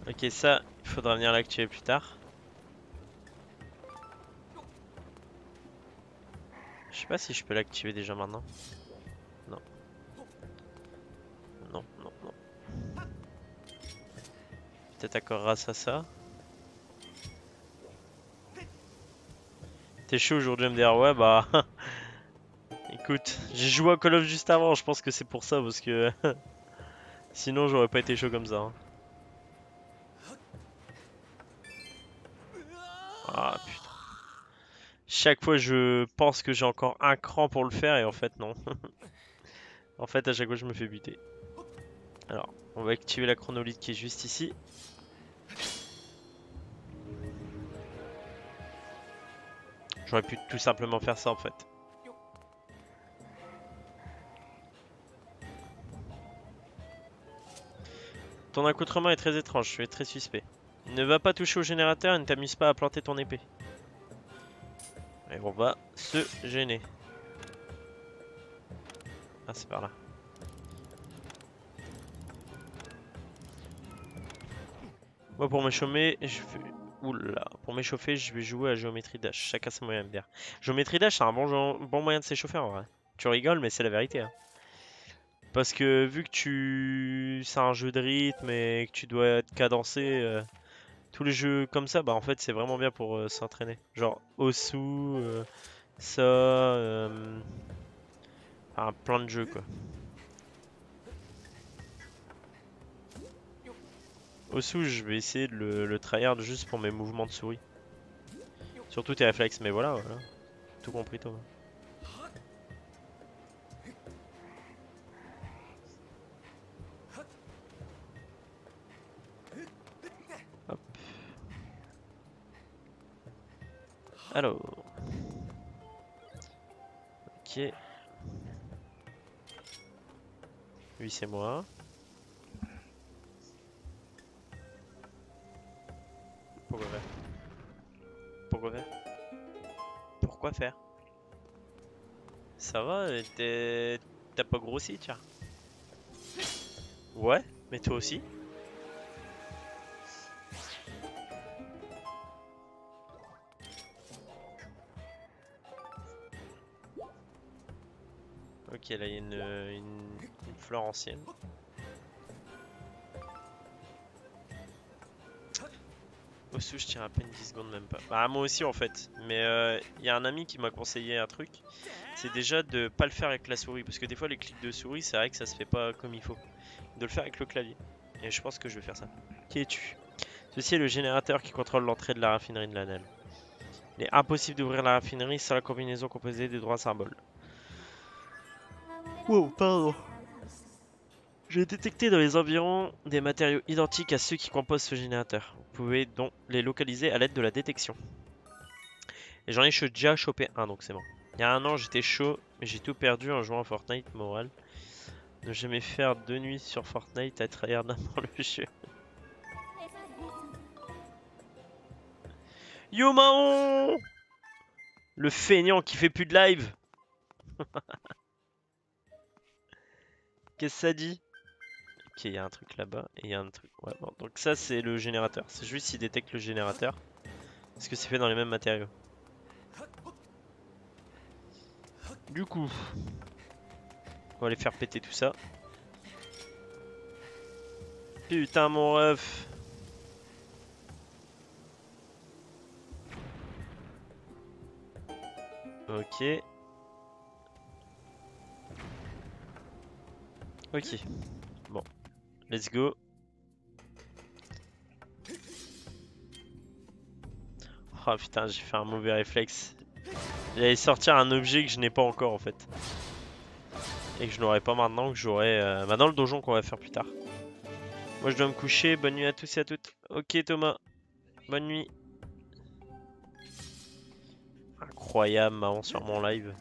Ok ça, il faudra venir l'activer plus tard. Je sais pas si je peux l'activer déjà maintenant. Non. Non, non, non. Peut-être encore grâce à ça. T'es chaud aujourd'hui MDR, ouais bah... Écoute, j'ai joué à Call of juste avant, je pense que c'est pour ça parce que... Sinon j'aurais pas été chaud comme ça. Hein. Ah putain. Chaque fois je pense que j'ai encore un cran pour le faire et en fait non. En fait à chaque fois je me fais buter. Alors, on va activer la chronolite qui est juste ici. J'aurais pu tout simplement faire ça en fait. Ton accoutrement est très étrange, tu es très suspect. Ne va pas toucher au générateur et ne t'amuse pas à planter ton épée. Et on va se gêner. Ah c'est par là. Moi pour me chômer, Oula, pour m'échauffer, je vais jouer à Géométrie Dash. Chacun ses moyens MDR. Géométrie Dash, c'est un bon moyen de s'échauffer en vrai. Tu rigoles, mais c'est la vérité, hein. Parce que vu que c'est un jeu de rythme et que tu dois être cadencé, tous les jeux comme ça, bah en fait c'est vraiment bien pour s'entraîner. Genre Osu, ça, enfin, plein de jeux quoi. Osu, je vais essayer de le tryhard juste pour mes mouvements de souris. Surtout tes réflexes, mais voilà. Tout compris Thomas. Hop. Alors. Ok. Lui c'est moi. Pourquoi faire? Pourquoi faire? Pourquoi faire? Ça va, t'as pas grossi, tiens. Ouais, mais toi aussi. Ok, là il y a une fleur ancienne. Au sous, je tiens à peine 10 secondes, même pas. Bah, moi aussi en fait. Mais il y a un ami qui m'a conseillé un truc. C'est déjà de pas le faire avec la souris. Parce que des fois, les clics de souris, c'est vrai que ça se fait pas comme il faut. De le faire avec le clavier. Et je pense que je vais faire ça. Qui es-tu? Ceci est le générateur qui contrôle l'entrée de la raffinerie de Lanel. Il est impossible d'ouvrir la raffinerie sans la combinaison composée des droits symboles. Wow, pardon. J'ai détecté dans les environs des matériaux identiques à ceux qui composent ce générateur. Vous pouvez donc les localiser à l'aide de la détection. Et j'en ai déjà chopé un, donc c'est bon. Il y a un an, j'étais chaud, mais j'ai tout perdu en jouant à Fortnite, moral. Ne jamais faire 2 nuits sur Fortnite à travers n'importe le jeu. Yo Mahon! Le feignant qui fait plus de live. Qu'est-ce que ça dit? Ok, il y a un truc là-bas et il y a un truc. Ouais, bon, donc ça c'est le générateur. C'est juste s'il détecte le générateur. Parce que c'est fait dans les mêmes matériaux. Du coup, on va aller faire péter tout ça. Putain, mon ref. Ok. Ok. Bon. Let's go. Oh putain, j'ai fait un mauvais réflexe. J'allais sortir un objet que je n'ai pas encore en fait. Et que je n'aurai pas maintenant, que j'aurai dans le donjon qu'on va faire plus tard. Moi je dois me coucher, bonne nuit à tous et à toutes. Ok Thomas, bonne nuit. Incroyable, marrant sur mon live.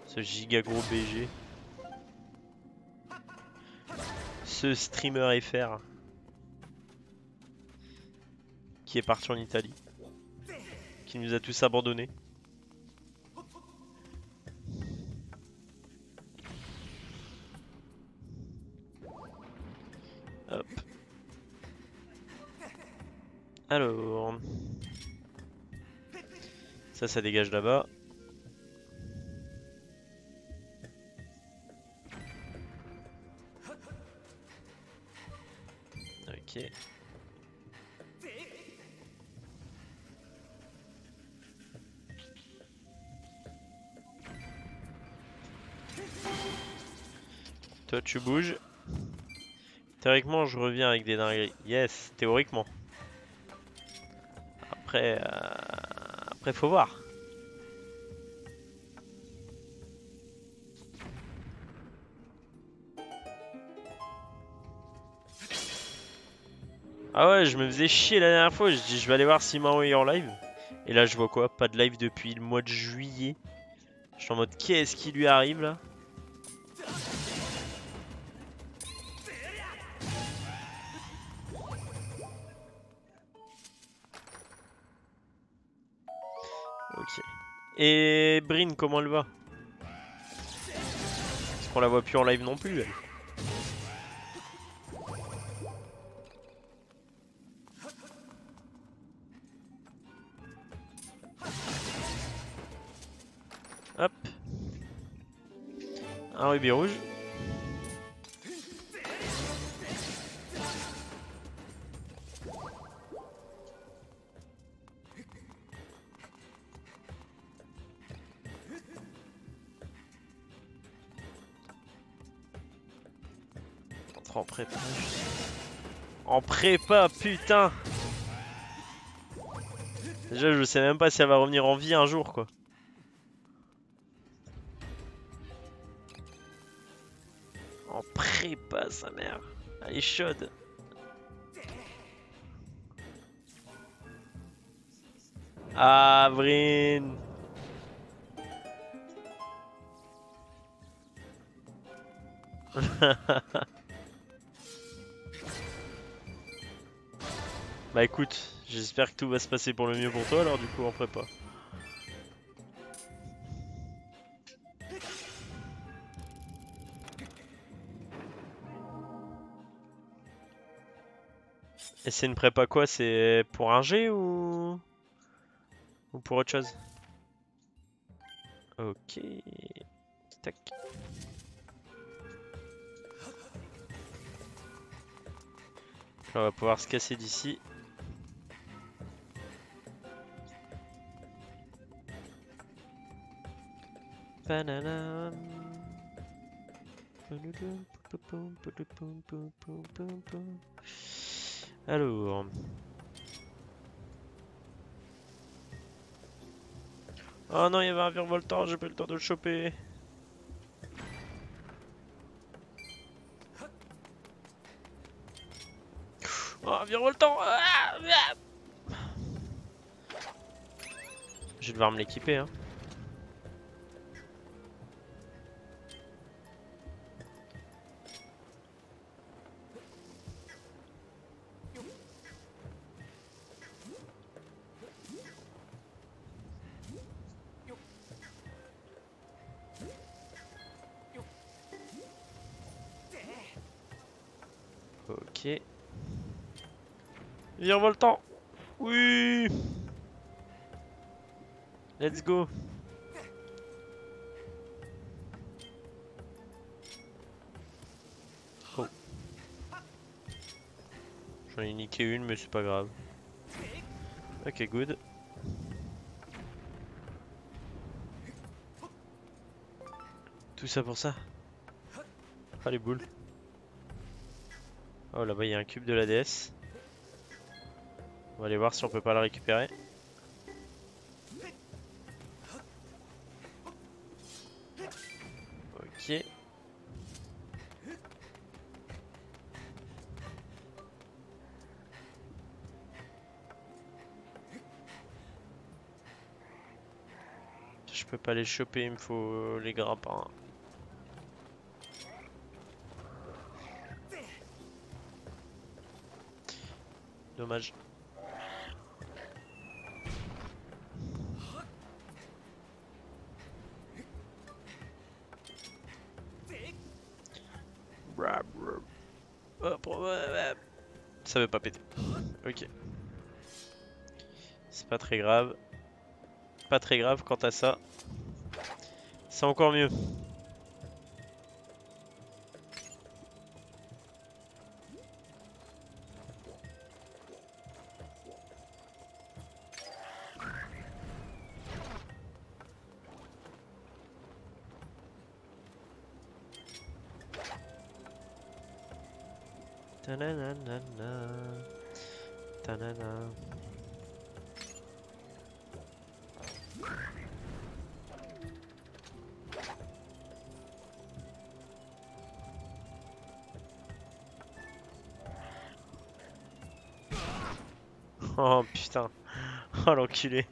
Ce giga gros BG. Ce streamer FR. Qui est parti en Italie. Qui nous a tous abandonnés. Hop. Alors. Ça dégage là-bas. Ok. Toi tu bouges. Théoriquement je reviens avec des dingueries. Yes, théoriquement. Après faut voir. Ah ouais, je me faisais chier la dernière fois, je dis je vais aller voir si Mao est en live. Et là je vois quoi? Pas de live depuis le mois de juillet. Je suis en mode qu'est-ce qui lui arrive là? Ok. Et Brin, comment elle va? Parce qu'on la voit plus en live non plus elle. Un rubis rouge. Entre en prépa. En prépa, putain. Déjà, je sais même pas si elle va revenir en vie un jour, quoi. En prépa, sa mère. Elle est chaude. Avril. Bah écoute, j'espère que tout va se passer pour le mieux pour toi alors du coup en prépa. Et c'est une prépa quoi? C'est pour un G ou pour autre chose? Ok. Tac. Là, on va pouvoir se casser d'ici. Banana. Alors. Oh non, il y avait un virevoltant, j'ai pas eu le temps de le choper. Oh, un virevoltant! Je vais devoir me l'équiper, hein. Ok. Virevoltant! Oui! Let's go! Oh. J'en ai niqué une, mais c'est pas grave. Ok, good. Tout ça pour ça. Ah, les boules. Oh, là-bas, il y a un cube de la DS. On va aller voir si on peut pas le récupérer. Ok. Je peux pas les choper, il me faut les grappins. Dommage. Hop, ça veut pas péter. Ok. C'est pas très grave. Pas très grave quant à ça. C'est encore mieux. Ta-na-na-na-na. Ta-na-na. Oh putain. Oh l'enculé.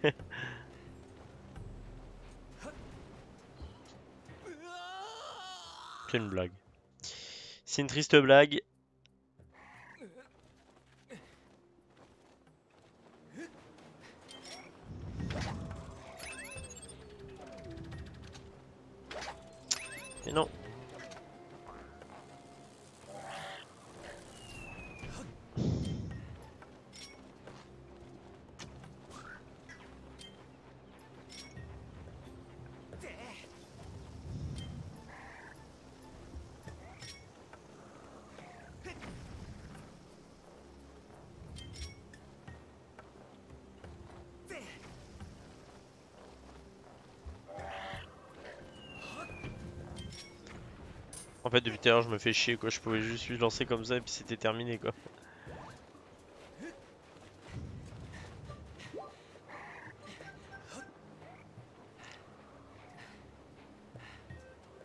C'est une blague. C'est une triste blague. Mais non. En fait, depuis tout à l'heure, je me fais chier quoi. Je pouvais juste lui lancer comme ça et puis c'était terminé quoi.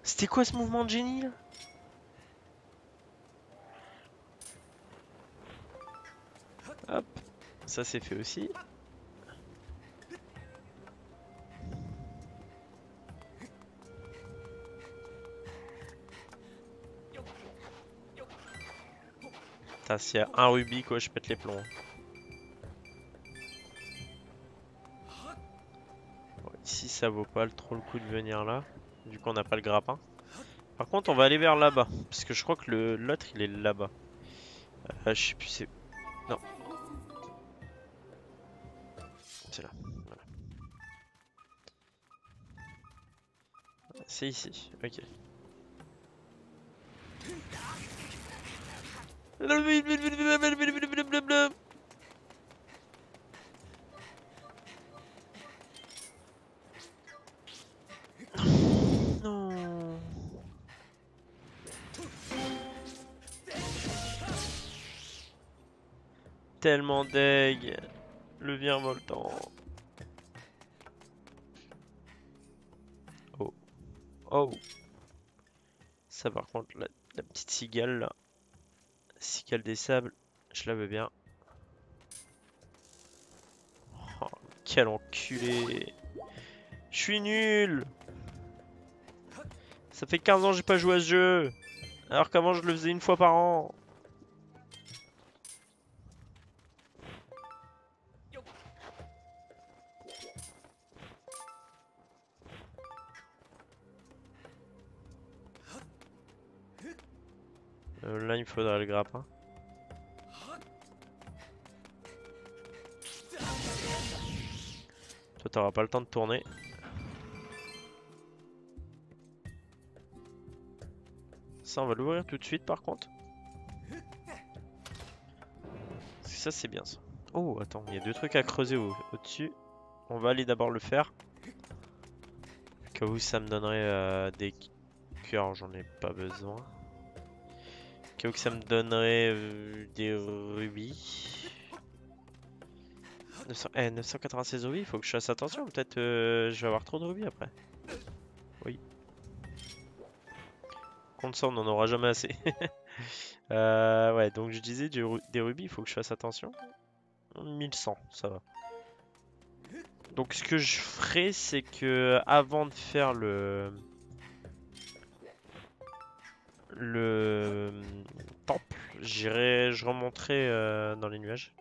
C'était quoi ce mouvement de génie là? Hop, ça c'est fait aussi. Putain, s'il y a un rubis quoi, je pète les plombs. Bon, ici ça vaut pas trop le coup de venir là, vu qu'on n'a pas le grappin. Par contre, on va aller vers là-bas, parce que je crois que l'autre il est là-bas. Je sais plus c'est... Non, c'est là. Voilà. C'est ici, ok. Non. Tellement deg. Le virevoltant. Oh. Oh. Ça par contre, la petite cigale là. Cigale des sables, je la veux bien. Oh, quel enculé. Je suis nul. Ça fait 15 ans que j'ai pas joué à ce jeu. Alors qu'avant je le faisais une fois par an. Là il me faudrait le grappin. Toi t'auras pas le temps de tourner. Ça on va l'ouvrir tout de suite par contre. Parce que ça c'est bien ça. Oh attends, il y a deux trucs à creuser au-dessus. On va aller d'abord le faire. Au cas où ça me donnerait des cœurs, j'en ai pas besoin. Au cas où ça me donnerait des rubis. 996 rubis, il faut que je fasse attention, peut-être je vais avoir trop de rubis après. Oui. Contre ça, on n'en aura jamais assez. Ouais, donc je disais des rubis, il faut que je fasse attention. 1100, ça va. Donc ce que je ferai, c'est que avant de faire le temple, je remonterai dans les nuages.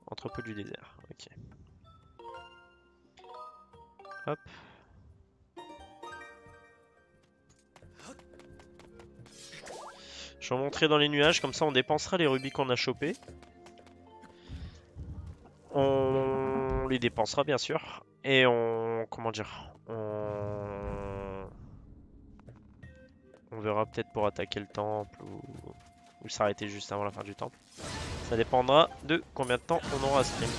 Entrepôt du désert, ok. Hop. Je remonterai dans les nuages, comme ça on dépensera les rubis qu'on a chopés. On les dépensera bien sûr. Et on... Comment dire? On verra peut-être pour attaquer le temple ou s'arrêter juste avant la fin du temple. Ça dépendra de combien de temps on aura à stream.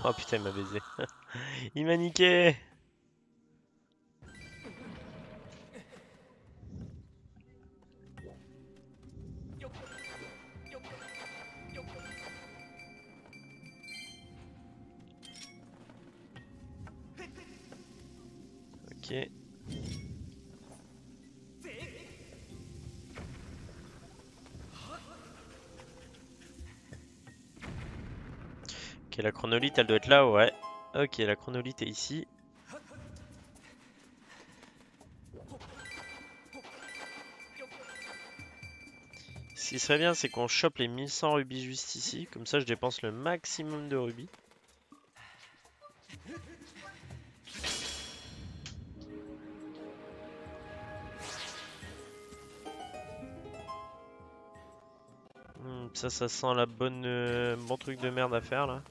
Oh putain, il m'a baisé. Il m'a niqué. Ok. Ok, la chronolite, elle doit être là, ouais. Ok, la chronolite est ici. Ce qui serait bien, c'est qu'on chope les 1100 rubis juste ici. Comme ça, je dépense le maximum de rubis. Ça sent la bonne, bon truc de merde à faire là.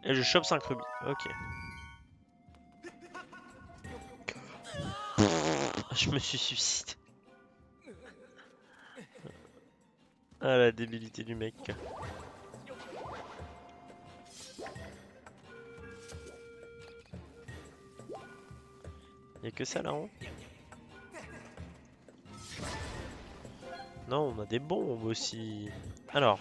Et je chope 5 rubis, ok. Je me suis suicidé. Ah la débilité du mec. Y'a que ça là-haut? Non, on a des bombes aussi. Alors.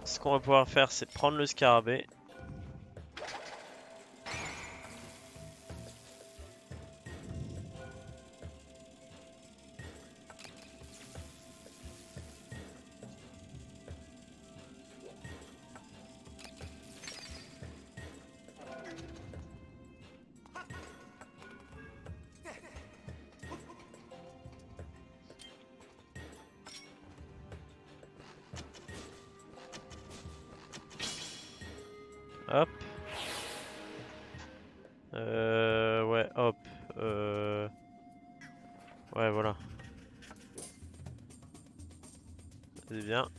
Ce qu'on va pouvoir faire, c'est prendre le scarabée. Hop. Ouais, hop. Ouais, voilà. C'est bien.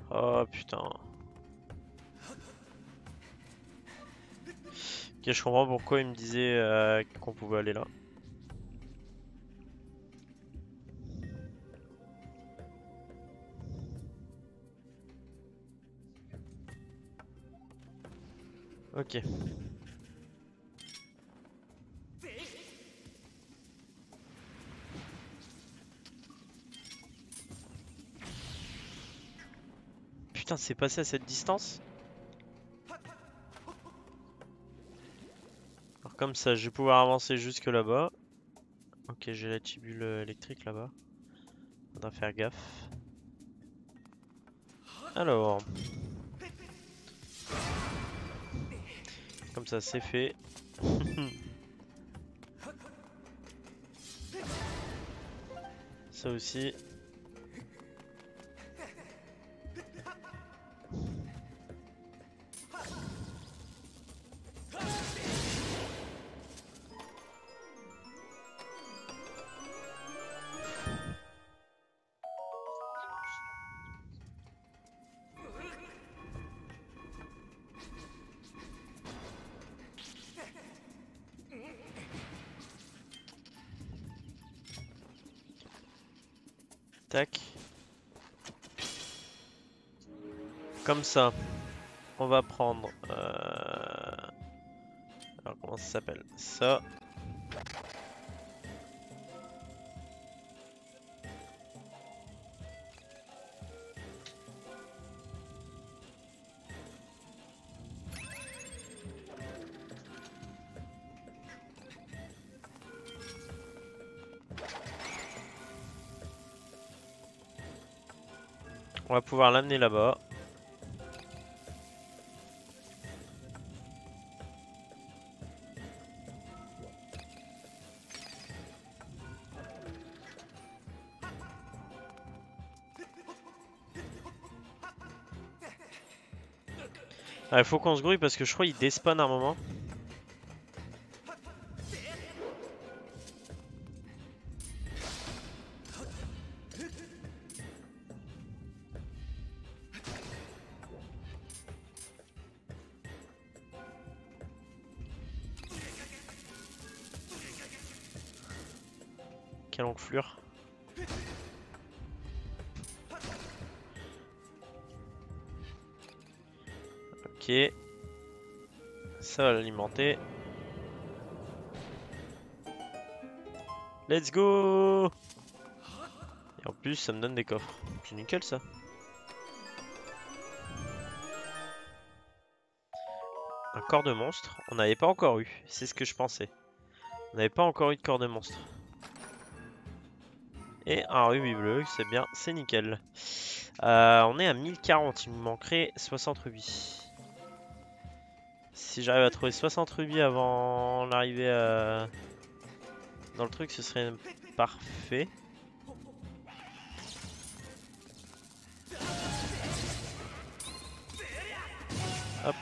Oh putain. Ok, je comprends pourquoi il me disait qu'on pouvait aller là. Ok. Putain, c'est passé à cette distance? Alors comme ça, je vais pouvoir avancer jusque là-bas. Ok, j'ai la tubule électrique là-bas. Faudra faire gaffe. Alors. Comme ça, c'est fait. Ça aussi. Tac. Comme ça, on va prendre... Alors comment ça s'appelle? Ça. On va pouvoir l'amener là-bas. Ah, il faut qu'on se grouille parce que je crois qu'il despawn à un moment. Quelle enflure. Ok. Ça va l'alimenter. Let's go! Et en plus, ça me donne des coffres. C'est nickel ça. Un corps de monstre. On n'avait pas encore eu. C'est ce que je pensais. On n'avait pas encore eu de corps de monstre. Et un rubis bleu, c'est bien, c'est nickel. On est à 1040, il me manquerait 60 rubis. Si j'arrive à trouver 60 rubis avant l'arrivée dans le truc, ce serait parfait. Hop.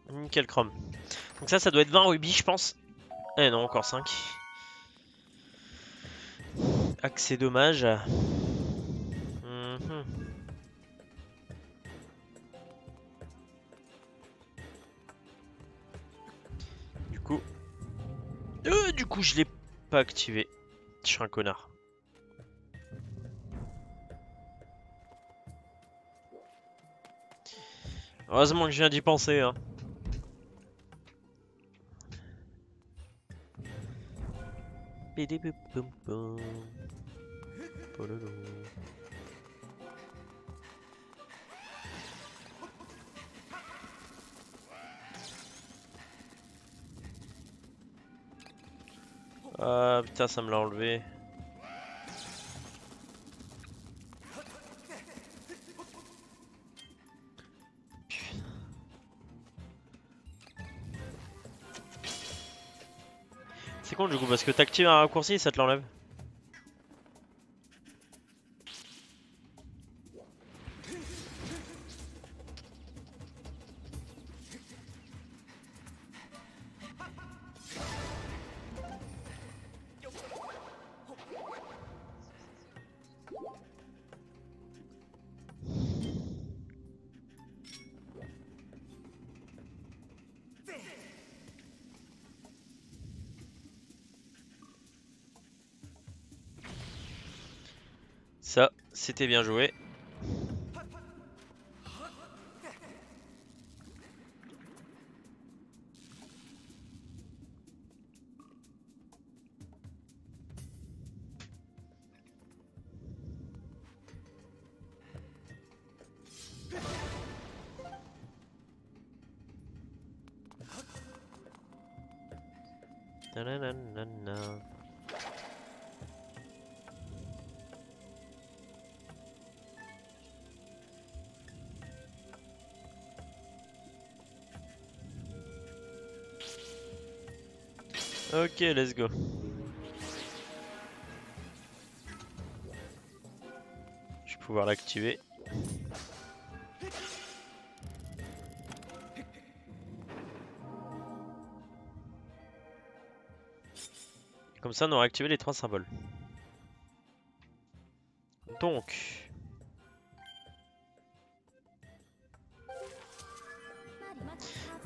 Nickel chrome. Donc ça doit être 20 rubis, je pense. Eh non, encore 5. Ah, que c'est dommage. Mhm. Du coup, je l'ai pas activé. Je suis un connard. Heureusement que je viens d'y penser, hein. Ah putain, ça me l'a enlevé. C'est con du coup parce que t'actives un raccourci et ça te l'enlève. Ça, c'était bien joué. Nananana. Ok, let's go. Je vais pouvoir l'activer. Comme ça, on aura activé les 3 symboles. Donc,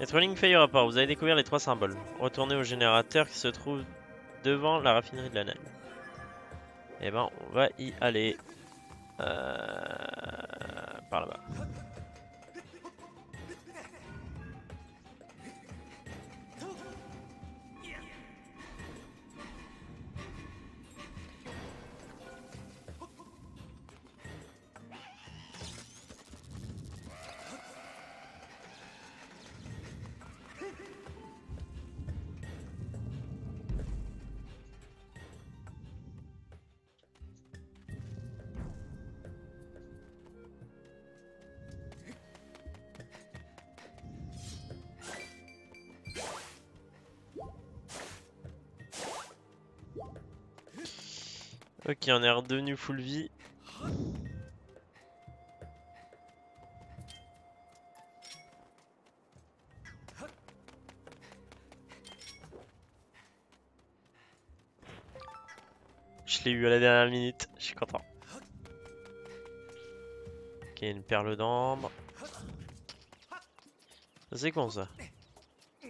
Trolling Fire rapport, vous avez découvert les 3 symboles. Retournez au générateur qui se trouve devant la raffinerie de la Naine. Et ben, on va y aller. Par là-bas. Ok, on est redevenu full vie. Je l'ai eu à la dernière minute, je suis content. Ok, une perle d'ambre. C'est con ça. Ça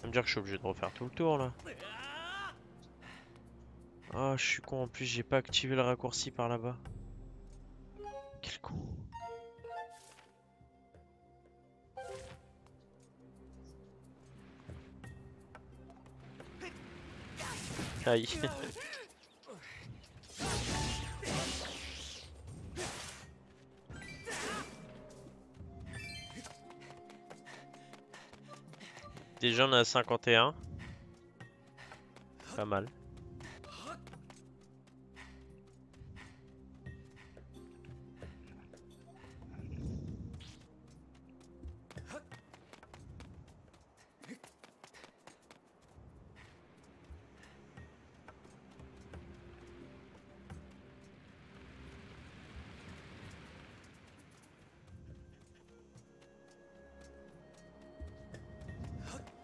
veut me dire que je suis obligé de refaire tout le tour là. Ah, je suis con, en plus j'ai pas activé le raccourci par là-bas. Quel con. Aïe. Déjà on a 51. Pas mal.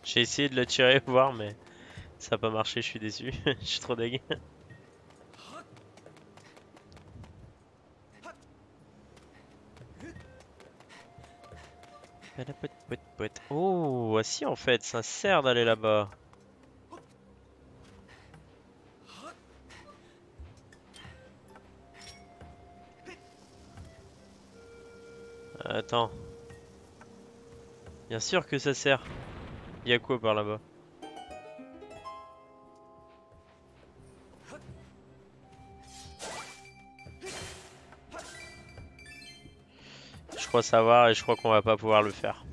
J'ai essayé de le tirer, voir, mais ça a pas marché, je suis déçu. Je suis trop deg. Oh, ah si en fait, ça sert d'aller là-bas. Attends, bien sûr que ça sert. Y a quoi par là-bas? Je crois savoir et je crois qu'on va pas pouvoir le faire.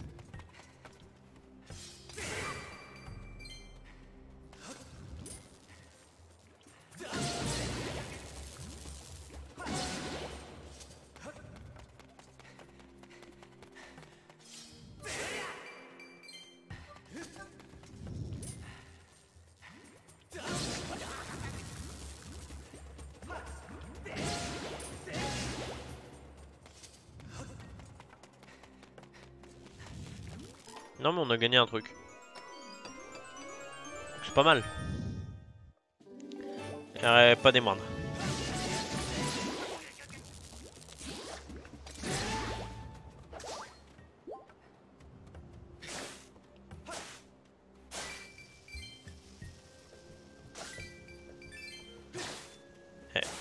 Non mais on a gagné un truc. C'est pas mal. Pas des moindres.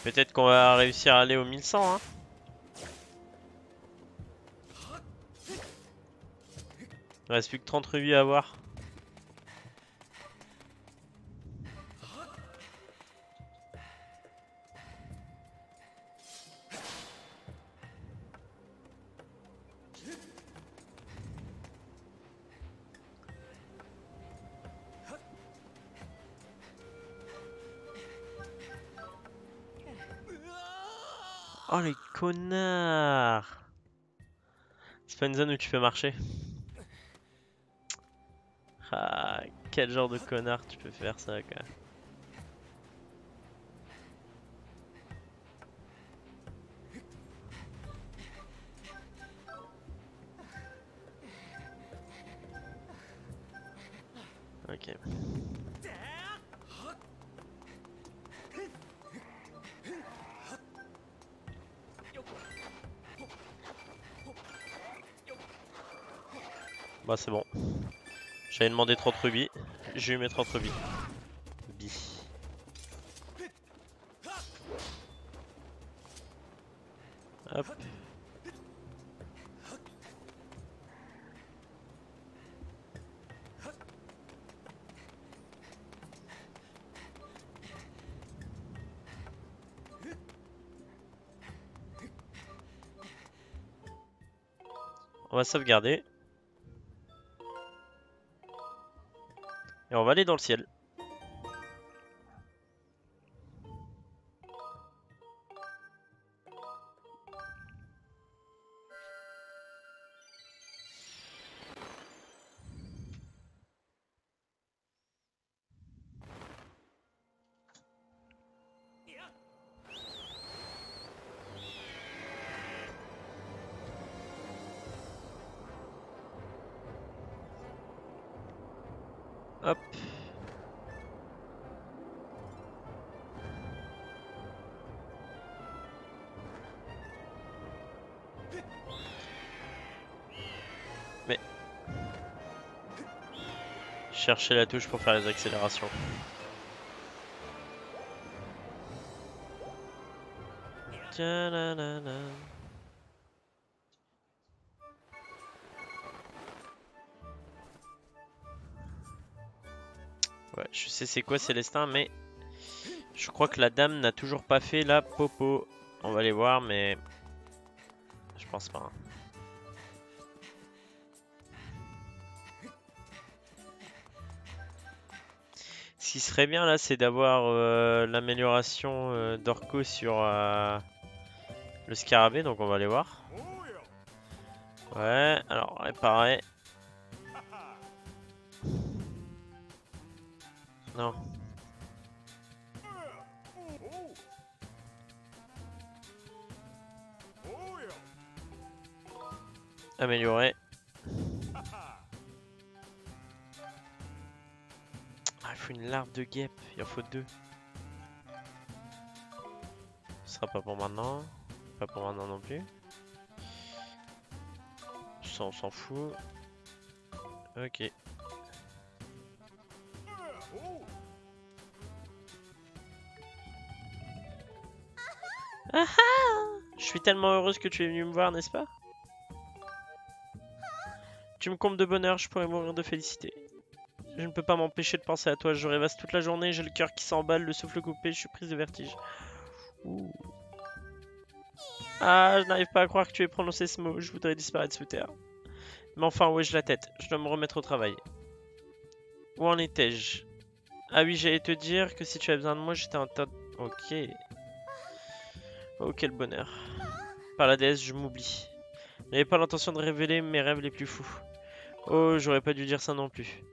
Peut-être qu'on va réussir à aller au 1100 hein. Il reste plus que 30 rubis à avoir. Oh les connards! C'est pas une zone où tu peux marcher. Ah, quel genre de connard tu peux faire ça quoi. Ok. Bah c'est bon. J'avais demandé 30 rubis. J'ai eu mes 30 rubis. Bi. Hop. On va sauvegarder. Et on va aller dans le ciel. Hop. Mais... chercher la touche pour faire les accélérations. Ta-na-na-na. Ouais, je sais c'est quoi Célestin, mais je crois que la dame n'a toujours pas fait la popo. On va aller voir, mais je pense pas. Hein. Ce qui serait bien là, c'est d'avoir l'amélioration d'Orco sur le scarabée, donc on va aller voir. Ouais, alors réparer. Non. Améliorer. Ah, il faut une larve de guêpe, il en faut 2. Ce sera pas pour maintenant. Pas pour maintenant non plus. Ça, on s'en fout. Ok. Ah ah! Je suis tellement heureuse que tu es venu me voir, n'est-ce pas? Tu me combles de bonheur, je pourrais mourir de félicité. Je ne peux pas m'empêcher de penser à toi, je rêvasse toute la journée, j'ai le cœur qui s'emballe, le souffle coupé, je suis prise de vertige. Ouh. Ah, je n'arrive pas à croire que tu aies prononcé ce mot, je voudrais disparaître sous terre. Mais enfin, où ai-je la tête? Je dois me remettre au travail. Où en étais-je? Ah oui, j'allais te dire que si tu avais besoin de moi, j'étais un tas de... Ok. Oh, quel bonheur. Par la déesse, je m'oublie. Je n'avais pas l'intention de révéler mes rêves les plus fous. Oh, j'aurais pas dû dire ça non plus.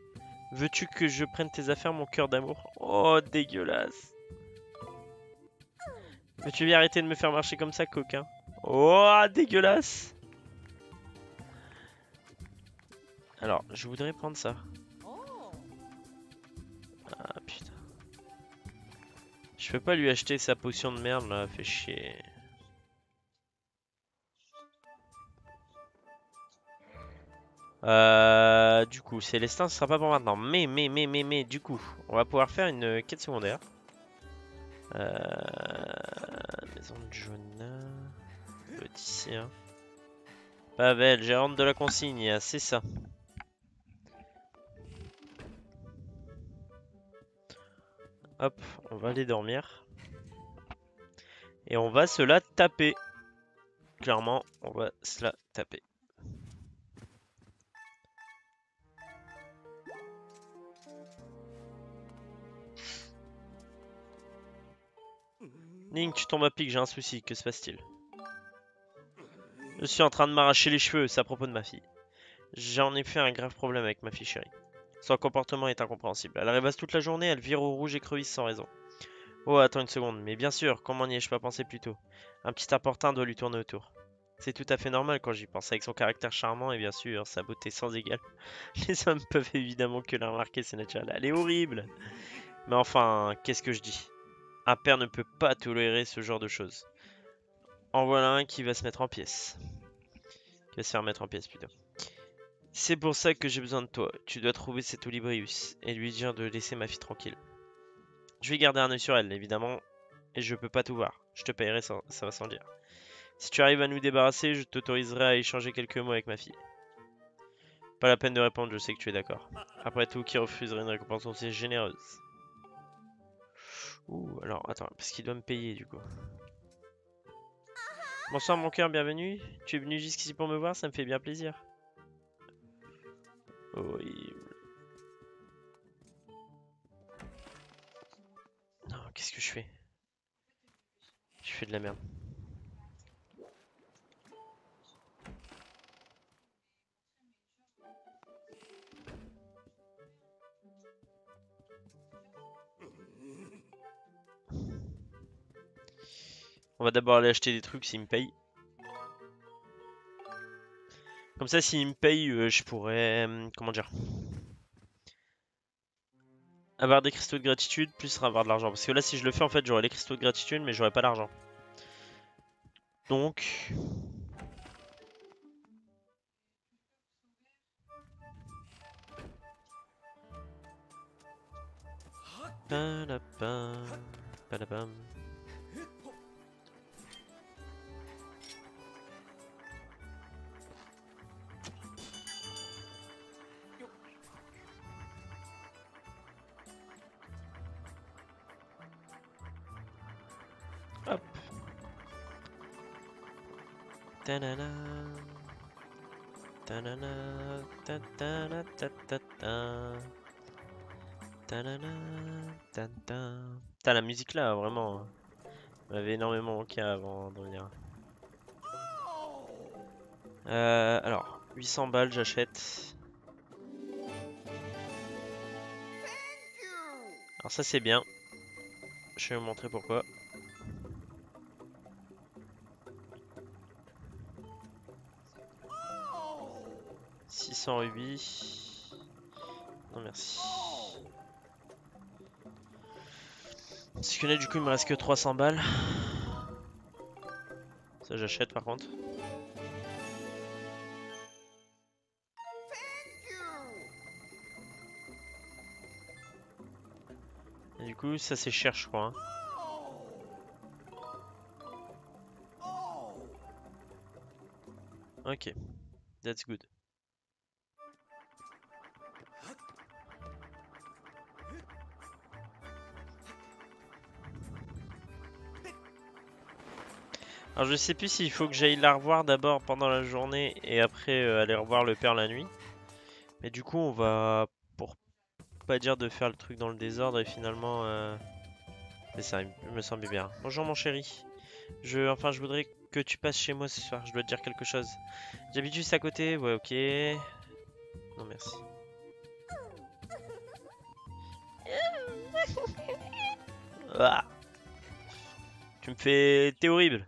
Veux-tu que je prenne tes affaires, mon cœur d'amour? Oh, dégueulasse. Veux-tu bien arrêter de me faire marcher comme ça, coquin? Oh, dégueulasse. Alors, je voudrais prendre ça. Ah, putain. Je peux pas lui acheter sa potion de merde, là, fait chier. Du coup, Célestin, ce sera pas pour maintenant. Mais, du coup, on va pouvoir faire une quête secondaire. Maison de Jonah. Politicien. Pavel, gérante de la consigne, c'est ça. Hop, on va aller dormir. Et on va se la taper. Clairement, on va se la taper. Link, tu tombes à pic, j'ai un souci, que se passe-t-il? Je suis en train de m'arracher les cheveux, c'est à propos de ma fille. J'ai en effet un grave problème avec ma fille chérie. Son comportement est incompréhensible. Elle rêvasse toute la journée, elle vire au rouge et crevisse sans raison. Oh, attends une seconde, mais bien sûr, comment n'y ai-je pas pensé plus tôt? Un petit importun doit lui tourner autour. C'est tout à fait normal quand j'y pense, avec son caractère charmant et bien sûr sa beauté sans égale. Les hommes peuvent évidemment que la remarquer, c'est naturel. Elle est horrible! Mais enfin, qu'est-ce que je dis? Un père ne peut pas tolérer ce genre de choses. En voilà un qui va se mettre en pièces. Qui va se faire mettre en pièces plutôt. C'est pour ça que j'ai besoin de toi. Tu dois trouver cet Olibrius et lui dire de laisser ma fille tranquille. Je vais garder un œil sur elle, évidemment, et je peux pas tout voir. Je te paierai, ça va sans dire. Si tu arrives à nous débarrasser, je t'autoriserai à échanger quelques mots avec ma fille. Pas la peine de répondre, je sais que tu es d'accord. Après tout, qui refuserait une récompense aussi généreuse? Ouh, alors, attends, parce qu'il doit me payer, du coup. Bonsoir mon cœur, bienvenue. Tu es venu jusqu'ici pour me voir, ça me fait bien plaisir. Horrible. Non, qu'est-ce que je fais? Je fais de la merde. On va d'abord aller acheter des trucs s'il me paye. Comme ça, s'il me paye, je pourrais... comment dire? avoir des cristaux de gratitude plus avoir de l'argent. Parce que là, si je le fais, en fait, j'aurai les cristaux de gratitude, mais j'aurai pas l'argent. Donc... Padapam, padapam. Hop. Ta-na-na. Ta-na-na. Ta-ta-na, ta-ta-ta. Ta-na-na, ta-ta. Putain, la musique là, vraiment, m'avait énormément manqué avant de venir. Alors, 800 balles, j'achète. Alors ça c'est bien. Je vais vous montrer pourquoi. « 600 rubis. Non merci. Si je connais, du coup il me reste que 300 balles. Ça j'achète par contre. Et du coup ça c'est cher je crois. Hein. Ok, that's good. Alors je sais plus s'il faut que j'aille la revoir d'abord pendant la journée et après aller revoir le père la nuit. Mais du coup on va, pour pas dire de faire le truc dans le désordre et finalement... C'est ça, il me semble bien. Bonjour mon chéri. Enfin je voudrais que tu passes chez moi ce soir, je dois te dire quelque chose. J'habite juste à côté, ouais ok. Non merci. Ah, tu me fais... T'es horrible.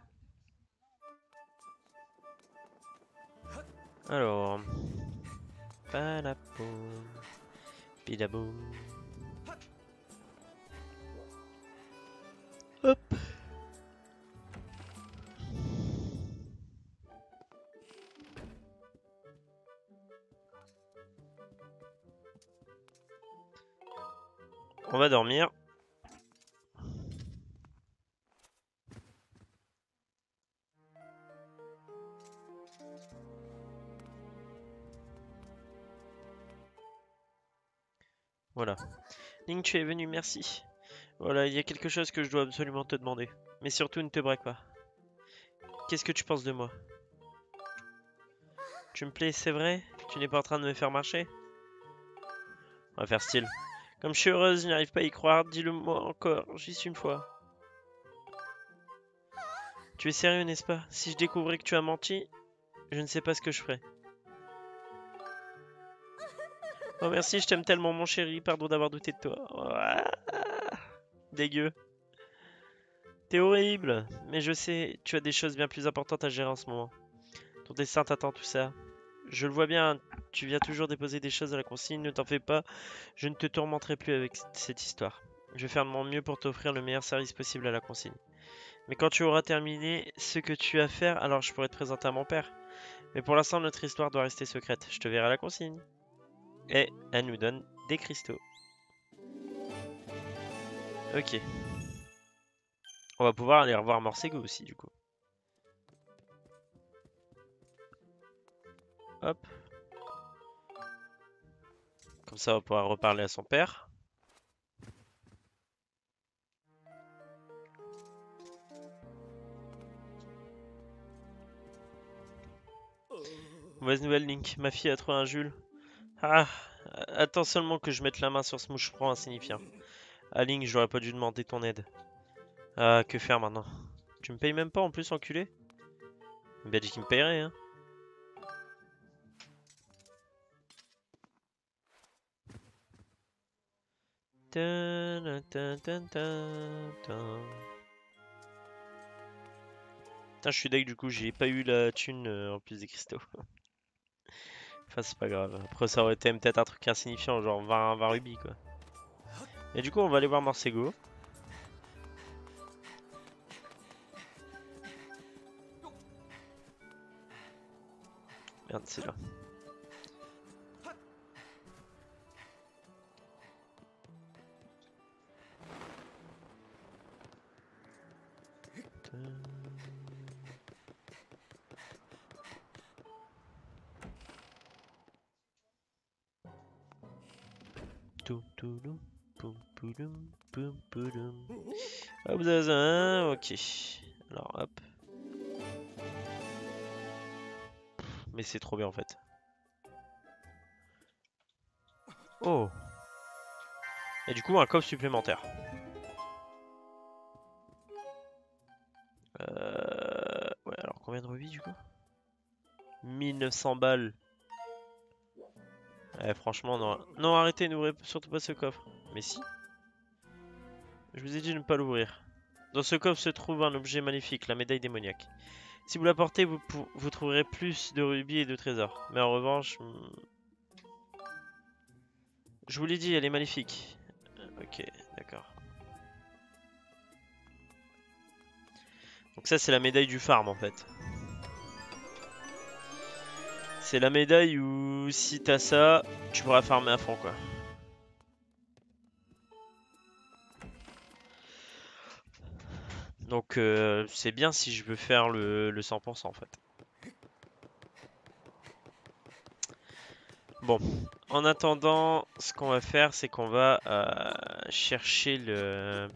Alors... Palapoum. Pidaboum. Hop. On va dormir. Voilà. Link, tu es venu, merci. Voilà, il y a quelque chose que je dois absolument te demander. Mais surtout, ne te braque pas. Qu'est-ce que tu penses de moi? Tu me plais, c'est vrai? Tu n'es pas en train de me faire marcher? On va faire style. Comme je suis heureuse, je n'arrive pas à y croire. Dis-le moi encore, juste une fois. Tu es sérieux, n'est-ce pas? Si je découvrais que tu as menti, je ne sais pas ce que je ferais. Oh merci, je t'aime tellement mon chéri, pardon d'avoir douté de toi. Ouah, dégueu. T'es horrible, mais je sais, tu as des choses bien plus importantes à gérer en ce moment. Ton destin t'attend, tout ça. Je le vois bien, tu viens toujours déposer des choses à la consigne, ne t'en fais pas, je ne te tourmenterai plus avec cette histoire. Je vais faire de mon mieux pour t'offrir le meilleur service possible à la consigne. Mais quand tu auras terminé ce que tu as à faire, alors je pourrai te présenter à mon père. Mais pour l'instant, notre histoire doit rester secrète. Je te verrai à la consigne. Et elle nous donne des cristaux. Ok. On va pouvoir aller revoir Morsego aussi, du coup. Hop. Comme ça, on va pouvoir reparler à son père. Mauvaise nouvelle, Link. Ma fille a trouvé un Jules. Ah, attends seulement que je mette la main sur ce moucheron insignifiant. Ah, Link, j'aurais pas dû demander ton aide. Ah, que faire maintenant? Tu me payes même pas en plus, enculé? Il m'a dit qu'il me payerait, hein. Putain, je suis deg du coup, j'ai pas eu la thune en plus des cristaux. Enfin, c'est pas grave. Après, ça aurait été peut-être un truc insignifiant, genre 20 rubis quoi. Et du coup, on va aller voir Morsego. Merde, c'est là. Ah, vous avez un, ok. Alors hop. Mais c'est trop bien en fait. Oh. Et du coup un coffre supplémentaire. Ouais, alors combien de rubis du coup? 1900 balles. Ouais, franchement, non. Non, arrêtez, n'ouvrez surtout pas ce coffre. Mais si. Je vous ai dit de ne pas l'ouvrir. Dans ce coffre se trouve un objet magnifique, la médaille démoniaque. Si vous la portez, vous trouverez plus de rubis et de trésors. Mais en revanche... Je vous l'ai dit, elle est magnifique. Ok, d'accord. Donc ça, c'est la médaille du farm, en fait. C'est la médaille où si t'as ça, tu pourras farmer à fond, quoi. Donc c'est bien si je veux faire le 100% en fait. Bon, en attendant, ce qu'on va faire, c'est qu'on va chercher le...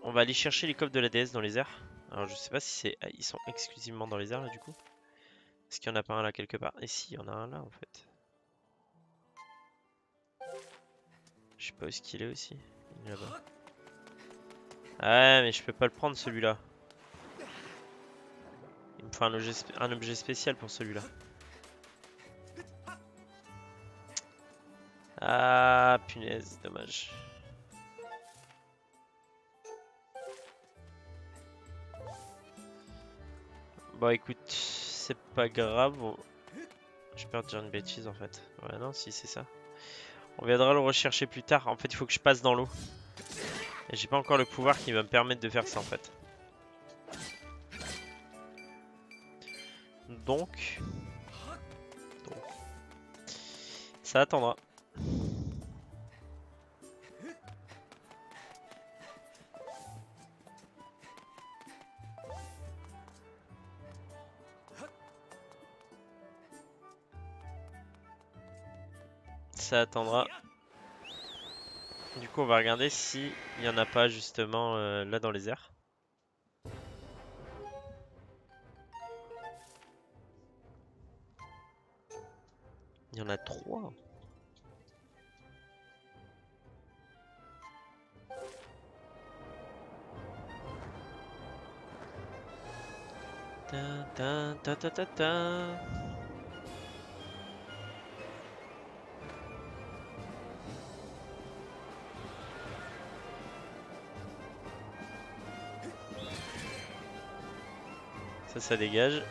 On va aller chercher les coffres de la déesse dans les airs. Alors je sais pas si c'est... Ils sont exclusivement dans les airs là du coup. Est-ce qu'il y en a pas un là quelque part? Et si, il y en a un là en fait. Je sais pas où est-ce qu'il est aussi. Il est là-bas. Ah mais je peux pas le prendre celui-là. Il me faut un objet spécial pour celui-là. Ah punaise, dommage. Bon écoute, c'est pas grave. J'ai peur de dire une bêtise en fait. Ouais non si c'est ça. On viendra le rechercher plus tard. En fait il faut que je passe dans l'eau. Et j'ai pas encore le pouvoir qui va me permettre de faire ça en fait. Donc ça attendra. Ça attendra. Du coup on va regarder si il y en a pas justement là dans les airs. Il y en a 3. Ta ta ta ta ta ta. Ça dégage.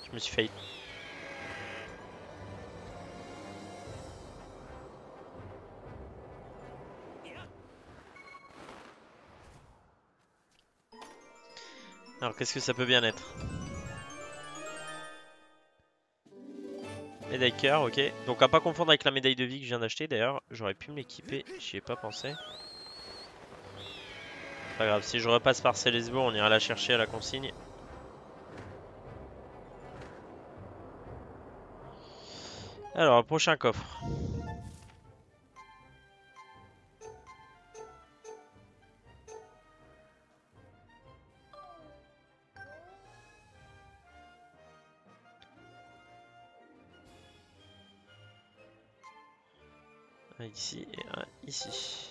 Je me suis failli. Alors qu'est-ce que ça peut bien être? Médaille cœur, ok. Donc à pas confondre avec la médaille de vie que je viens d'acheter d'ailleurs. J'aurais pu me l'équiper, j'y ai pas pensé. Pas grave, si je repasse par Célesbourg, on ira la chercher à la consigne. Alors, prochain coffre. Un ici et un ici.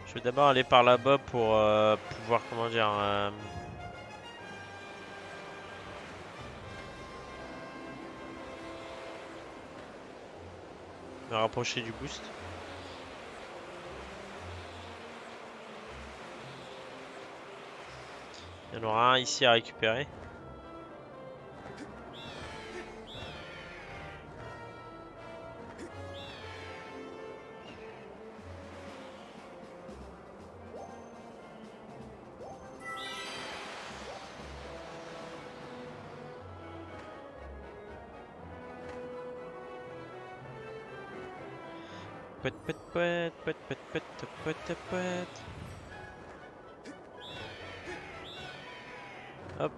Je vais d'abord aller par là-bas pour pouvoir, comment dire, me rapprocher du boost. Il y en aura un ici à récupérer. Pet pet pet pet pet pet pet pet pet. Hop.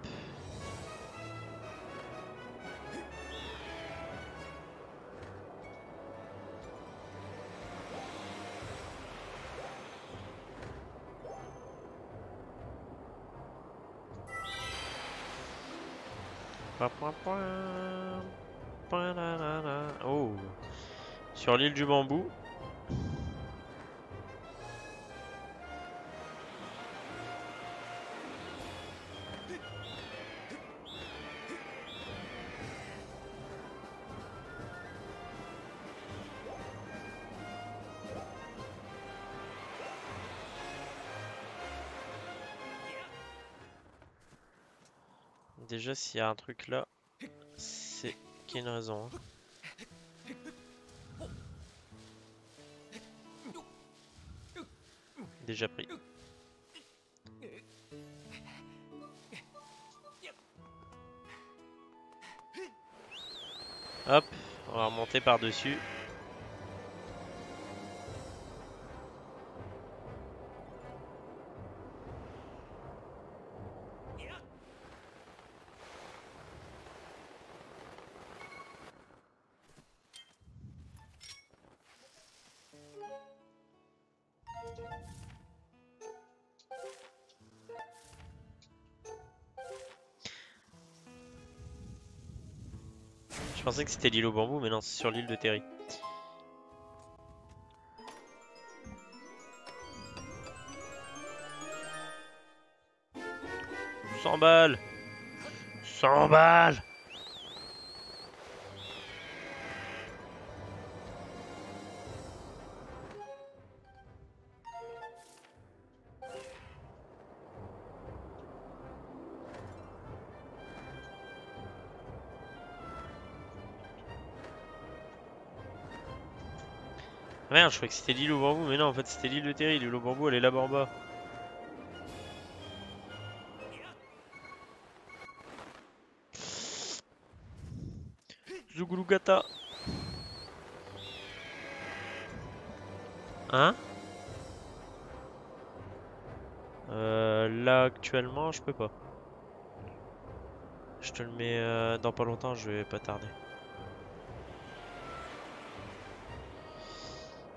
Oh. Sur l'île du bambou. Déjà, s'il y a un truc là, c'est qu'il y a une raison. Hein. Déjà pris. Hop, on va remonter par-dessus. Je pensais que c'était l'île au bambou, mais non, c'est sur l'île de Terry. « 100 balles 100 balles !» Merde, je croyais que c'était l'île au bambou, mais non, en fait c'était l'île de Terry. L'île au bambou, elle est là-bas en bas. Zugulugata. Hein? Là actuellement, je peux pas. Je te le mets dans pas longtemps, je vais pas tarder.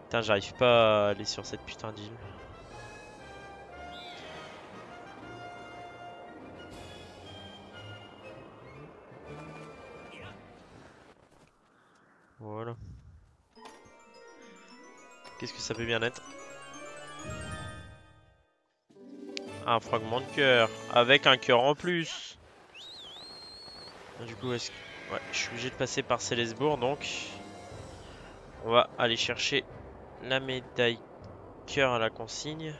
Putain, j'arrive pas à aller sur cette putain d'île. Voilà. Qu'est-ce que ça peut bien être? Un fragment de cœur. Avec un cœur en plus. Du coup, est-ce que... Ouais, je suis obligé de passer par Célesbourg, donc... On va aller chercher la médaille cœur à la consigne.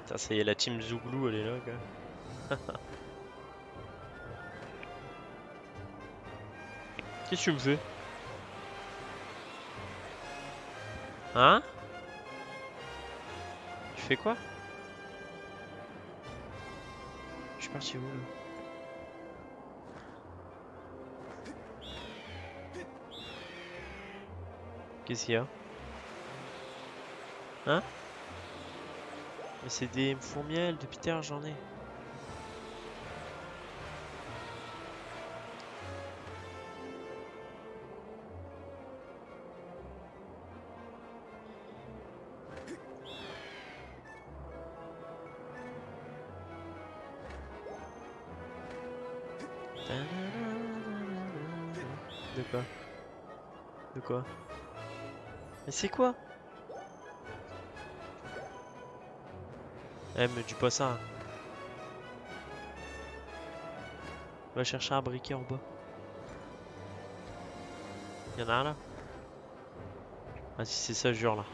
Putain, ça y est, la team Zouglou, elle est là, quoi. Qu'est-ce que tu me fais? Hein? Tu fais quoi? Je suis parti où, là? Qu'est-ce qu'il y a? Hein? Mais c'est des fourmiels, depuis terre j'en ai. De quoi? De quoi? Mais c'est quoi? Eh, me dis pas ça. Hein. Va chercher un briquet en bas. Y'en a un là? Ah si c'est ça, jure là.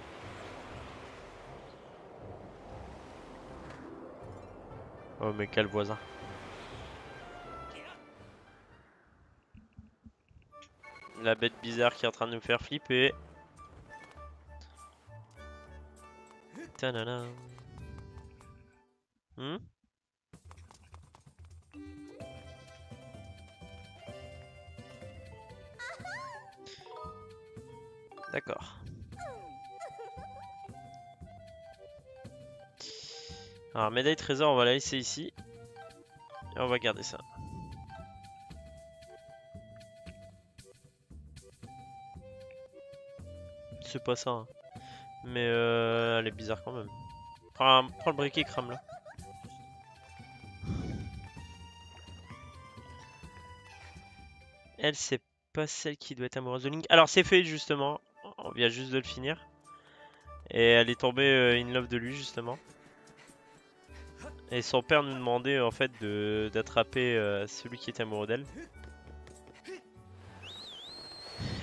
Oh mais quel voisin. La bête bizarre qui est en train de nous faire flipper. Tadadam. Hmm? D'accord. Alors médaille trésor, on va la laisser ici. Et on va garder ça. C'est pas ça. Hein. Mais elle est bizarre quand même. Prends le briquet crame là. Elle, c'est pas celle qui doit être amoureuse de Link. Alors c'est fait justement. On vient juste de le finir. Et elle est tombée in love de lui justement. Et son père nous demandait en fait d'attraper celui qui est amoureux d'elle.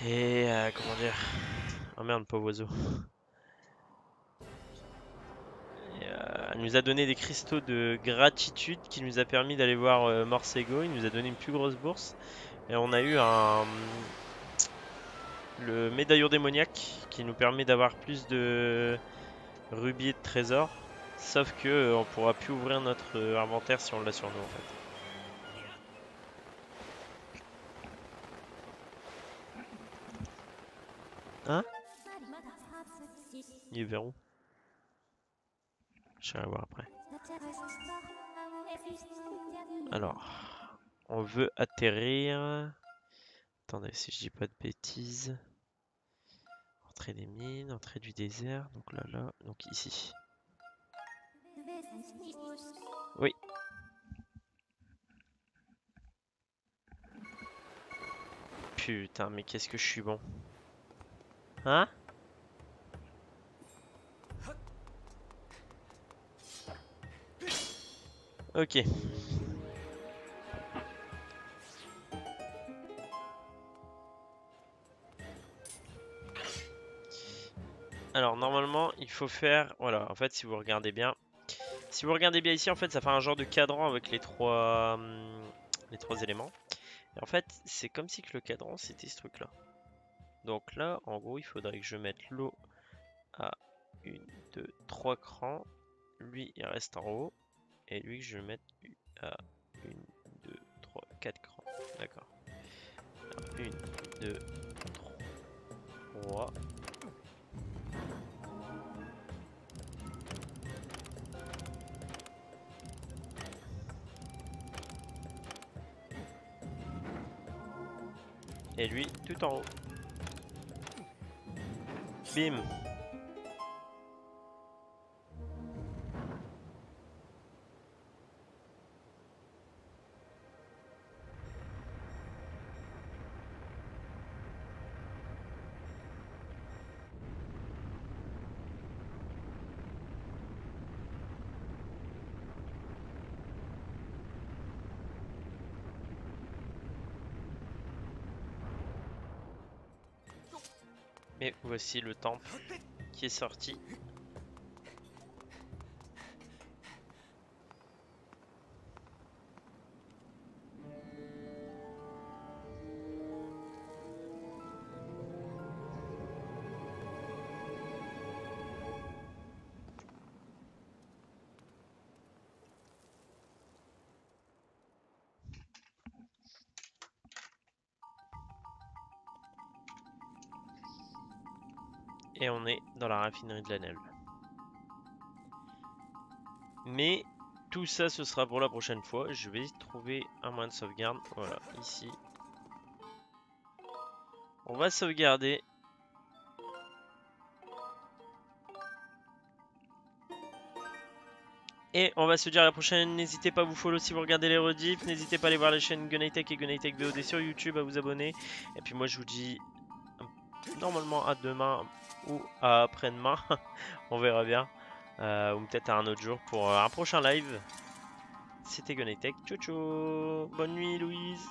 Et comment dire... Oh merde, pauvre oiseau. Et, elle nous a donné des cristaux de gratitude qui nous a permis d'aller voir Morsego. Il nous a donné une plus grosse bourse. Et on a eu le médaillon démoniaque qui nous permet d'avoir plus de rubis et de trésors. Sauf que on pourra plus ouvrir notre inventaire si on l'a sur nous en fait. Hein? Il est vers où? Je vais voir après. Alors, on veut atterrir. Attendez, si je dis pas de bêtises. Entrée des mines, entrée du désert. Donc là, donc ici. Oui. Putain, mais qu'est-ce que je suis bon. Hein? Ok. Alors normalement il faut faire, voilà, en fait si vous regardez bien ici en fait ça fait un genre de cadran avec les trois éléments. Et en fait c'est comme si que le cadran c'était ce truc là. Donc là en gros il faudrait que je mette l'eau à 1, 2, 3 crans. Lui il reste en haut. Et lui que je mette à 1, 2, 3, 4 crans. D'accord. 1, 2, 3. Et lui tout en haut. Bim. Et voici le temple qui est sorti. Et on est dans la raffinerie de la Nève. Mais tout ça ce sera pour la prochaine fois. Je vais trouver un moyen de sauvegarde. Voilà, ici. On va sauvegarder. Et on va se dire à la prochaine. N'hésitez pas à vous follow si vous regardez les rediffs. N'hésitez pas à aller voir les chaînes Gunitech et Gunitech VOD sur YouTube, à vous abonner. Et puis moi je vous dis normalement à demain ou après-demain. On verra bien. Ou peut-être à un autre jour pour un prochain live. C'était Gonetech. Ciao ciao. Bonne nuit Louise.